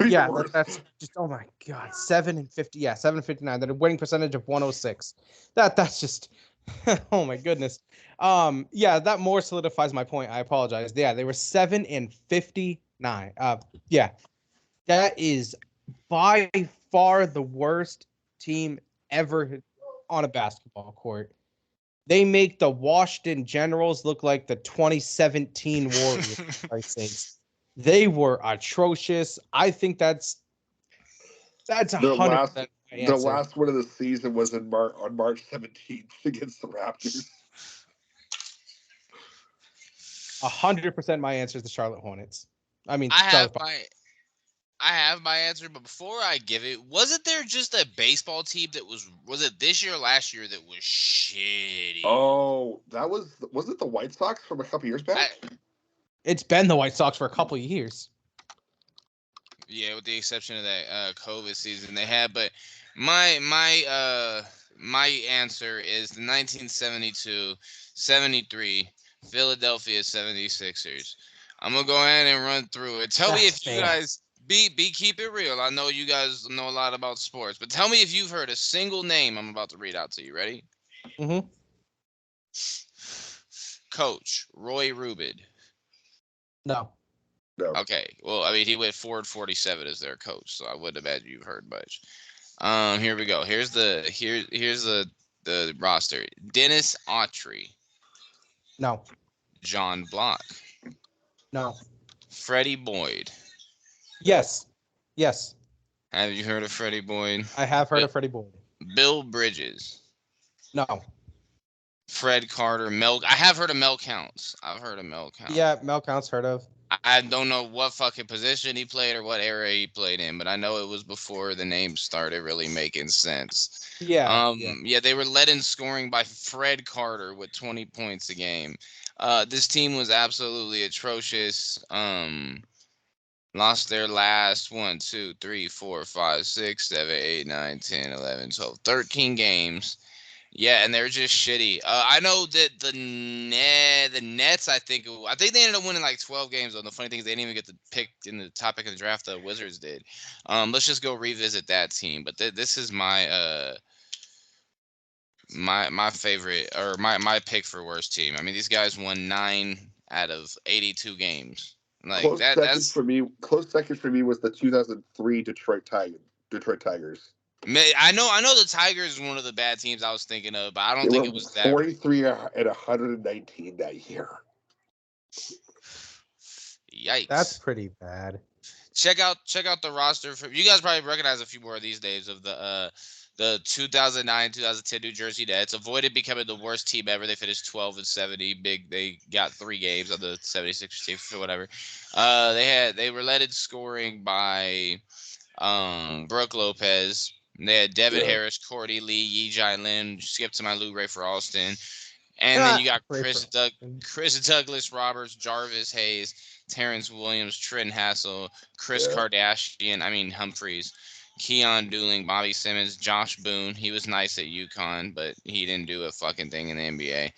Yeah. That's just. Oh my God. 7-50. Yeah. 7-59. That a winning percentage of 106. That's just. Oh my goodness. Yeah. That more solidifies my point. I apologize. Yeah. They were 7-59. Yeah. That is by far the worst team ever on a basketball court. They make the Washington Generals look like the 2017 Warriors. For Christ's sakes. They were atrocious. I think that's 100% my The answer. last one of the season was on March 17th against the Raptors. 100% my answer is the Charlotte Hornets. I mean, I have my answer, but before I give it, wasn't there just a baseball team that was it this year or last year that was shitty? Oh, was it the White Sox from a couple years back? It's been the White Sox for a couple of years. Yeah, with the exception of that COVID season they had, but my answer is the 1972-73 Philadelphia 76ers. I'm gonna go ahead and run through it. Tell me if you guys keep it real. I know you guys know a lot about sports, but tell me if you've heard a single name I'm about to read out to you. Ready? Mm-hmm. Coach Roy Rubin. No. Okay. Well, I mean, he went 4-47 as their coach, so I wouldn't imagine you've heard much. Here we go. Here's the roster. Dennis Autry. No. John Block. No. Freddie Boyd. Yes. Yes. Have you heard of Freddie Boyd? I have heard of Freddie Boyd. Bill Bridges. No. Fred Carter. I have heard of Mel Counts. I've heard of Mel Counts. Yeah, Mel Counts heard of. I don't know what fucking position he played or what era he played in, but I know it was before the names started really making sense. Yeah. Yeah, they were led in scoring by Fred Carter with 20 points a game. This team was absolutely atrocious. Lost their last 1, 2, 3, 4, 5, 6, 7, 8, 9, 10, 11, 12, 13 games. Yeah, and they're just shitty. I know that the Nets. I think they ended up winning like 12 games. Though the funny thing is they didn't even get to pick in the top pick of the draft. The Wizards did. Let's just go revisit that team. But this is my my favorite or my pick for worst team. I mean, these guys won 9 out of 82 games. Like close that. Second That's for me. Close second for me was the 2003 Detroit Tigers. I know the Tigers is one of the bad teams I was thinking of, but I don't think it was that. 43 and 119 that year. Yikes! That's pretty bad. Check out the roster. You guys probably recognize a few more of these days of the 2009-2010 New Jersey Nets. Avoided becoming the worst team ever. They finished 12-70. They got 3 games on the 76ers team or whatever. They were led in scoring by Brooke Lopez. They had Devin Harris, Cordy Lee, Yi Jai Lin, skip to my Lou Ray for Austin. And then you got Chris Douglas, Roberts, Jarvis Hayes, Terrence Williams, Trent Hassel, Chris Humphreys, Keon Dooling, Bobby Simmons, Josh Boone. He was nice at UConn, but he didn't do a fucking thing in the NBA.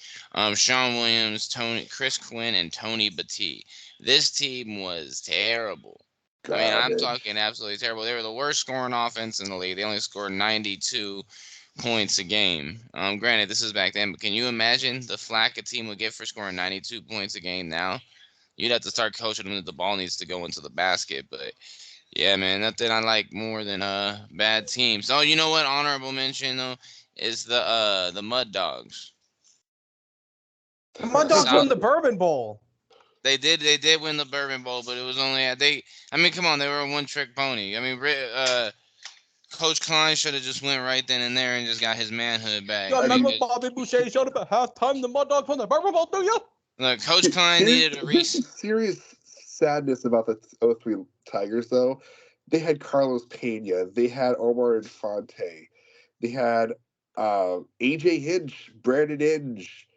Sean Williams, Chris Quinn, and Tony Battie. This team was terrible. I mean, I'm talking absolutely terrible. They were the worst scoring offense in the league. They only scored 92 points a game. Granted, this is back then, but can you imagine the flack a team would get for scoring 92 points a game now? You'd have to start coaching them that the ball needs to go into the basket. But yeah, man, nothing I like more than bad teams. Oh, you know what? Honorable mention though is the Mud Dogs. The Mud Dogs won the Bourbon Bowl. They did win the Bourbon Bowl, but it was only I mean, come on, they were a one-trick pony. I mean, Coach Klein should have just went right then and there and just got his manhood back. You remember Bobby Boucher showed up at halftime, the Mud Dog from the Barber Bowl, do you? Look, Coach Klein needed a Here's some serious sadness about the 03 Tigers, though. They had Carlos Pena. They had Omar Infante. They had AJ Hinch, Brandon Inge,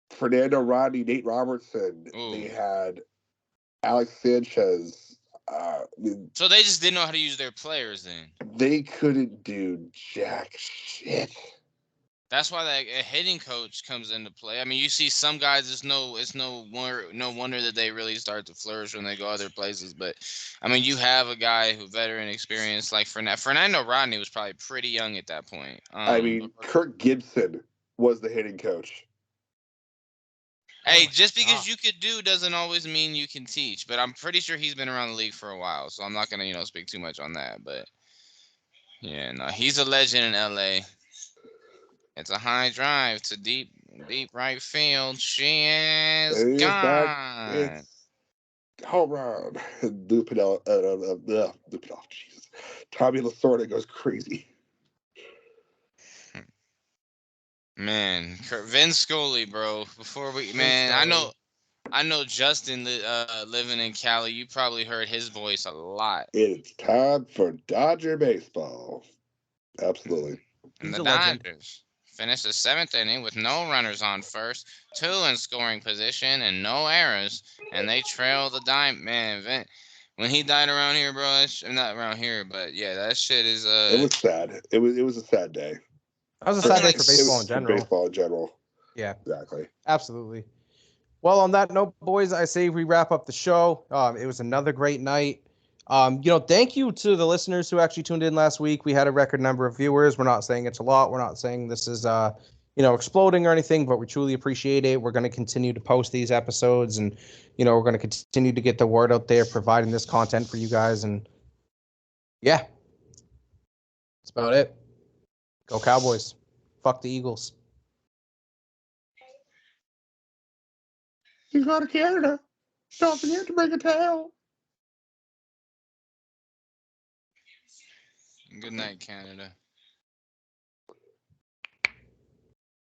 Fernando Rodney, Nate Robertson. Ooh. They had Alex Sanchez. So they just didn't know how to use their players then. They couldn't do jack shit. That's why a hitting coach comes into play. I mean, you see some guys. It's no wonder that they really start to flourish when they go other places. But I mean, you have a guy who veteran experience like Fernando Rodney was probably pretty young at that point. I mean, Kirk Gibson was the hitting coach. Hey, just because you could do doesn't always mean you can teach. But I'm pretty sure he's been around the league for a while, so I'm not gonna speak too much on that. But yeah, no, he's a legend in LA. It's a high drive to deep right field. She is gone. It's home run. Loop it off. Jesus. Tommy Lasorda goes crazy. Man, Vince Scully, bro. I know Justin living in Cali. You probably heard his voice a lot. It's time for Dodger baseball. Absolutely. And the Dodgers finished the 7th inning with no runners on first, 2 in scoring position, and no errors. And they trail the Man, when he died around here, bro. Not around here, but yeah, that shit is. It was sad. It was a sad day. That was a sad day for baseball in general. For baseball in general. Yeah. Exactly. Absolutely. Well, on that note, boys, I say we wrap up the show. It was another great night. Thank you to the listeners who actually tuned in last week. We had a record number of viewers. We're not saying it's a lot. We're not saying this is, exploding or anything, but we truly appreciate it. We're going to continue to post these episodes and, we're going to continue to get the word out there, providing this content for you guys. And yeah, that's about it. Go Cowboys. Fuck the Eagles. You go to Canada. Don't forget to bring a towel. Good night, Canada.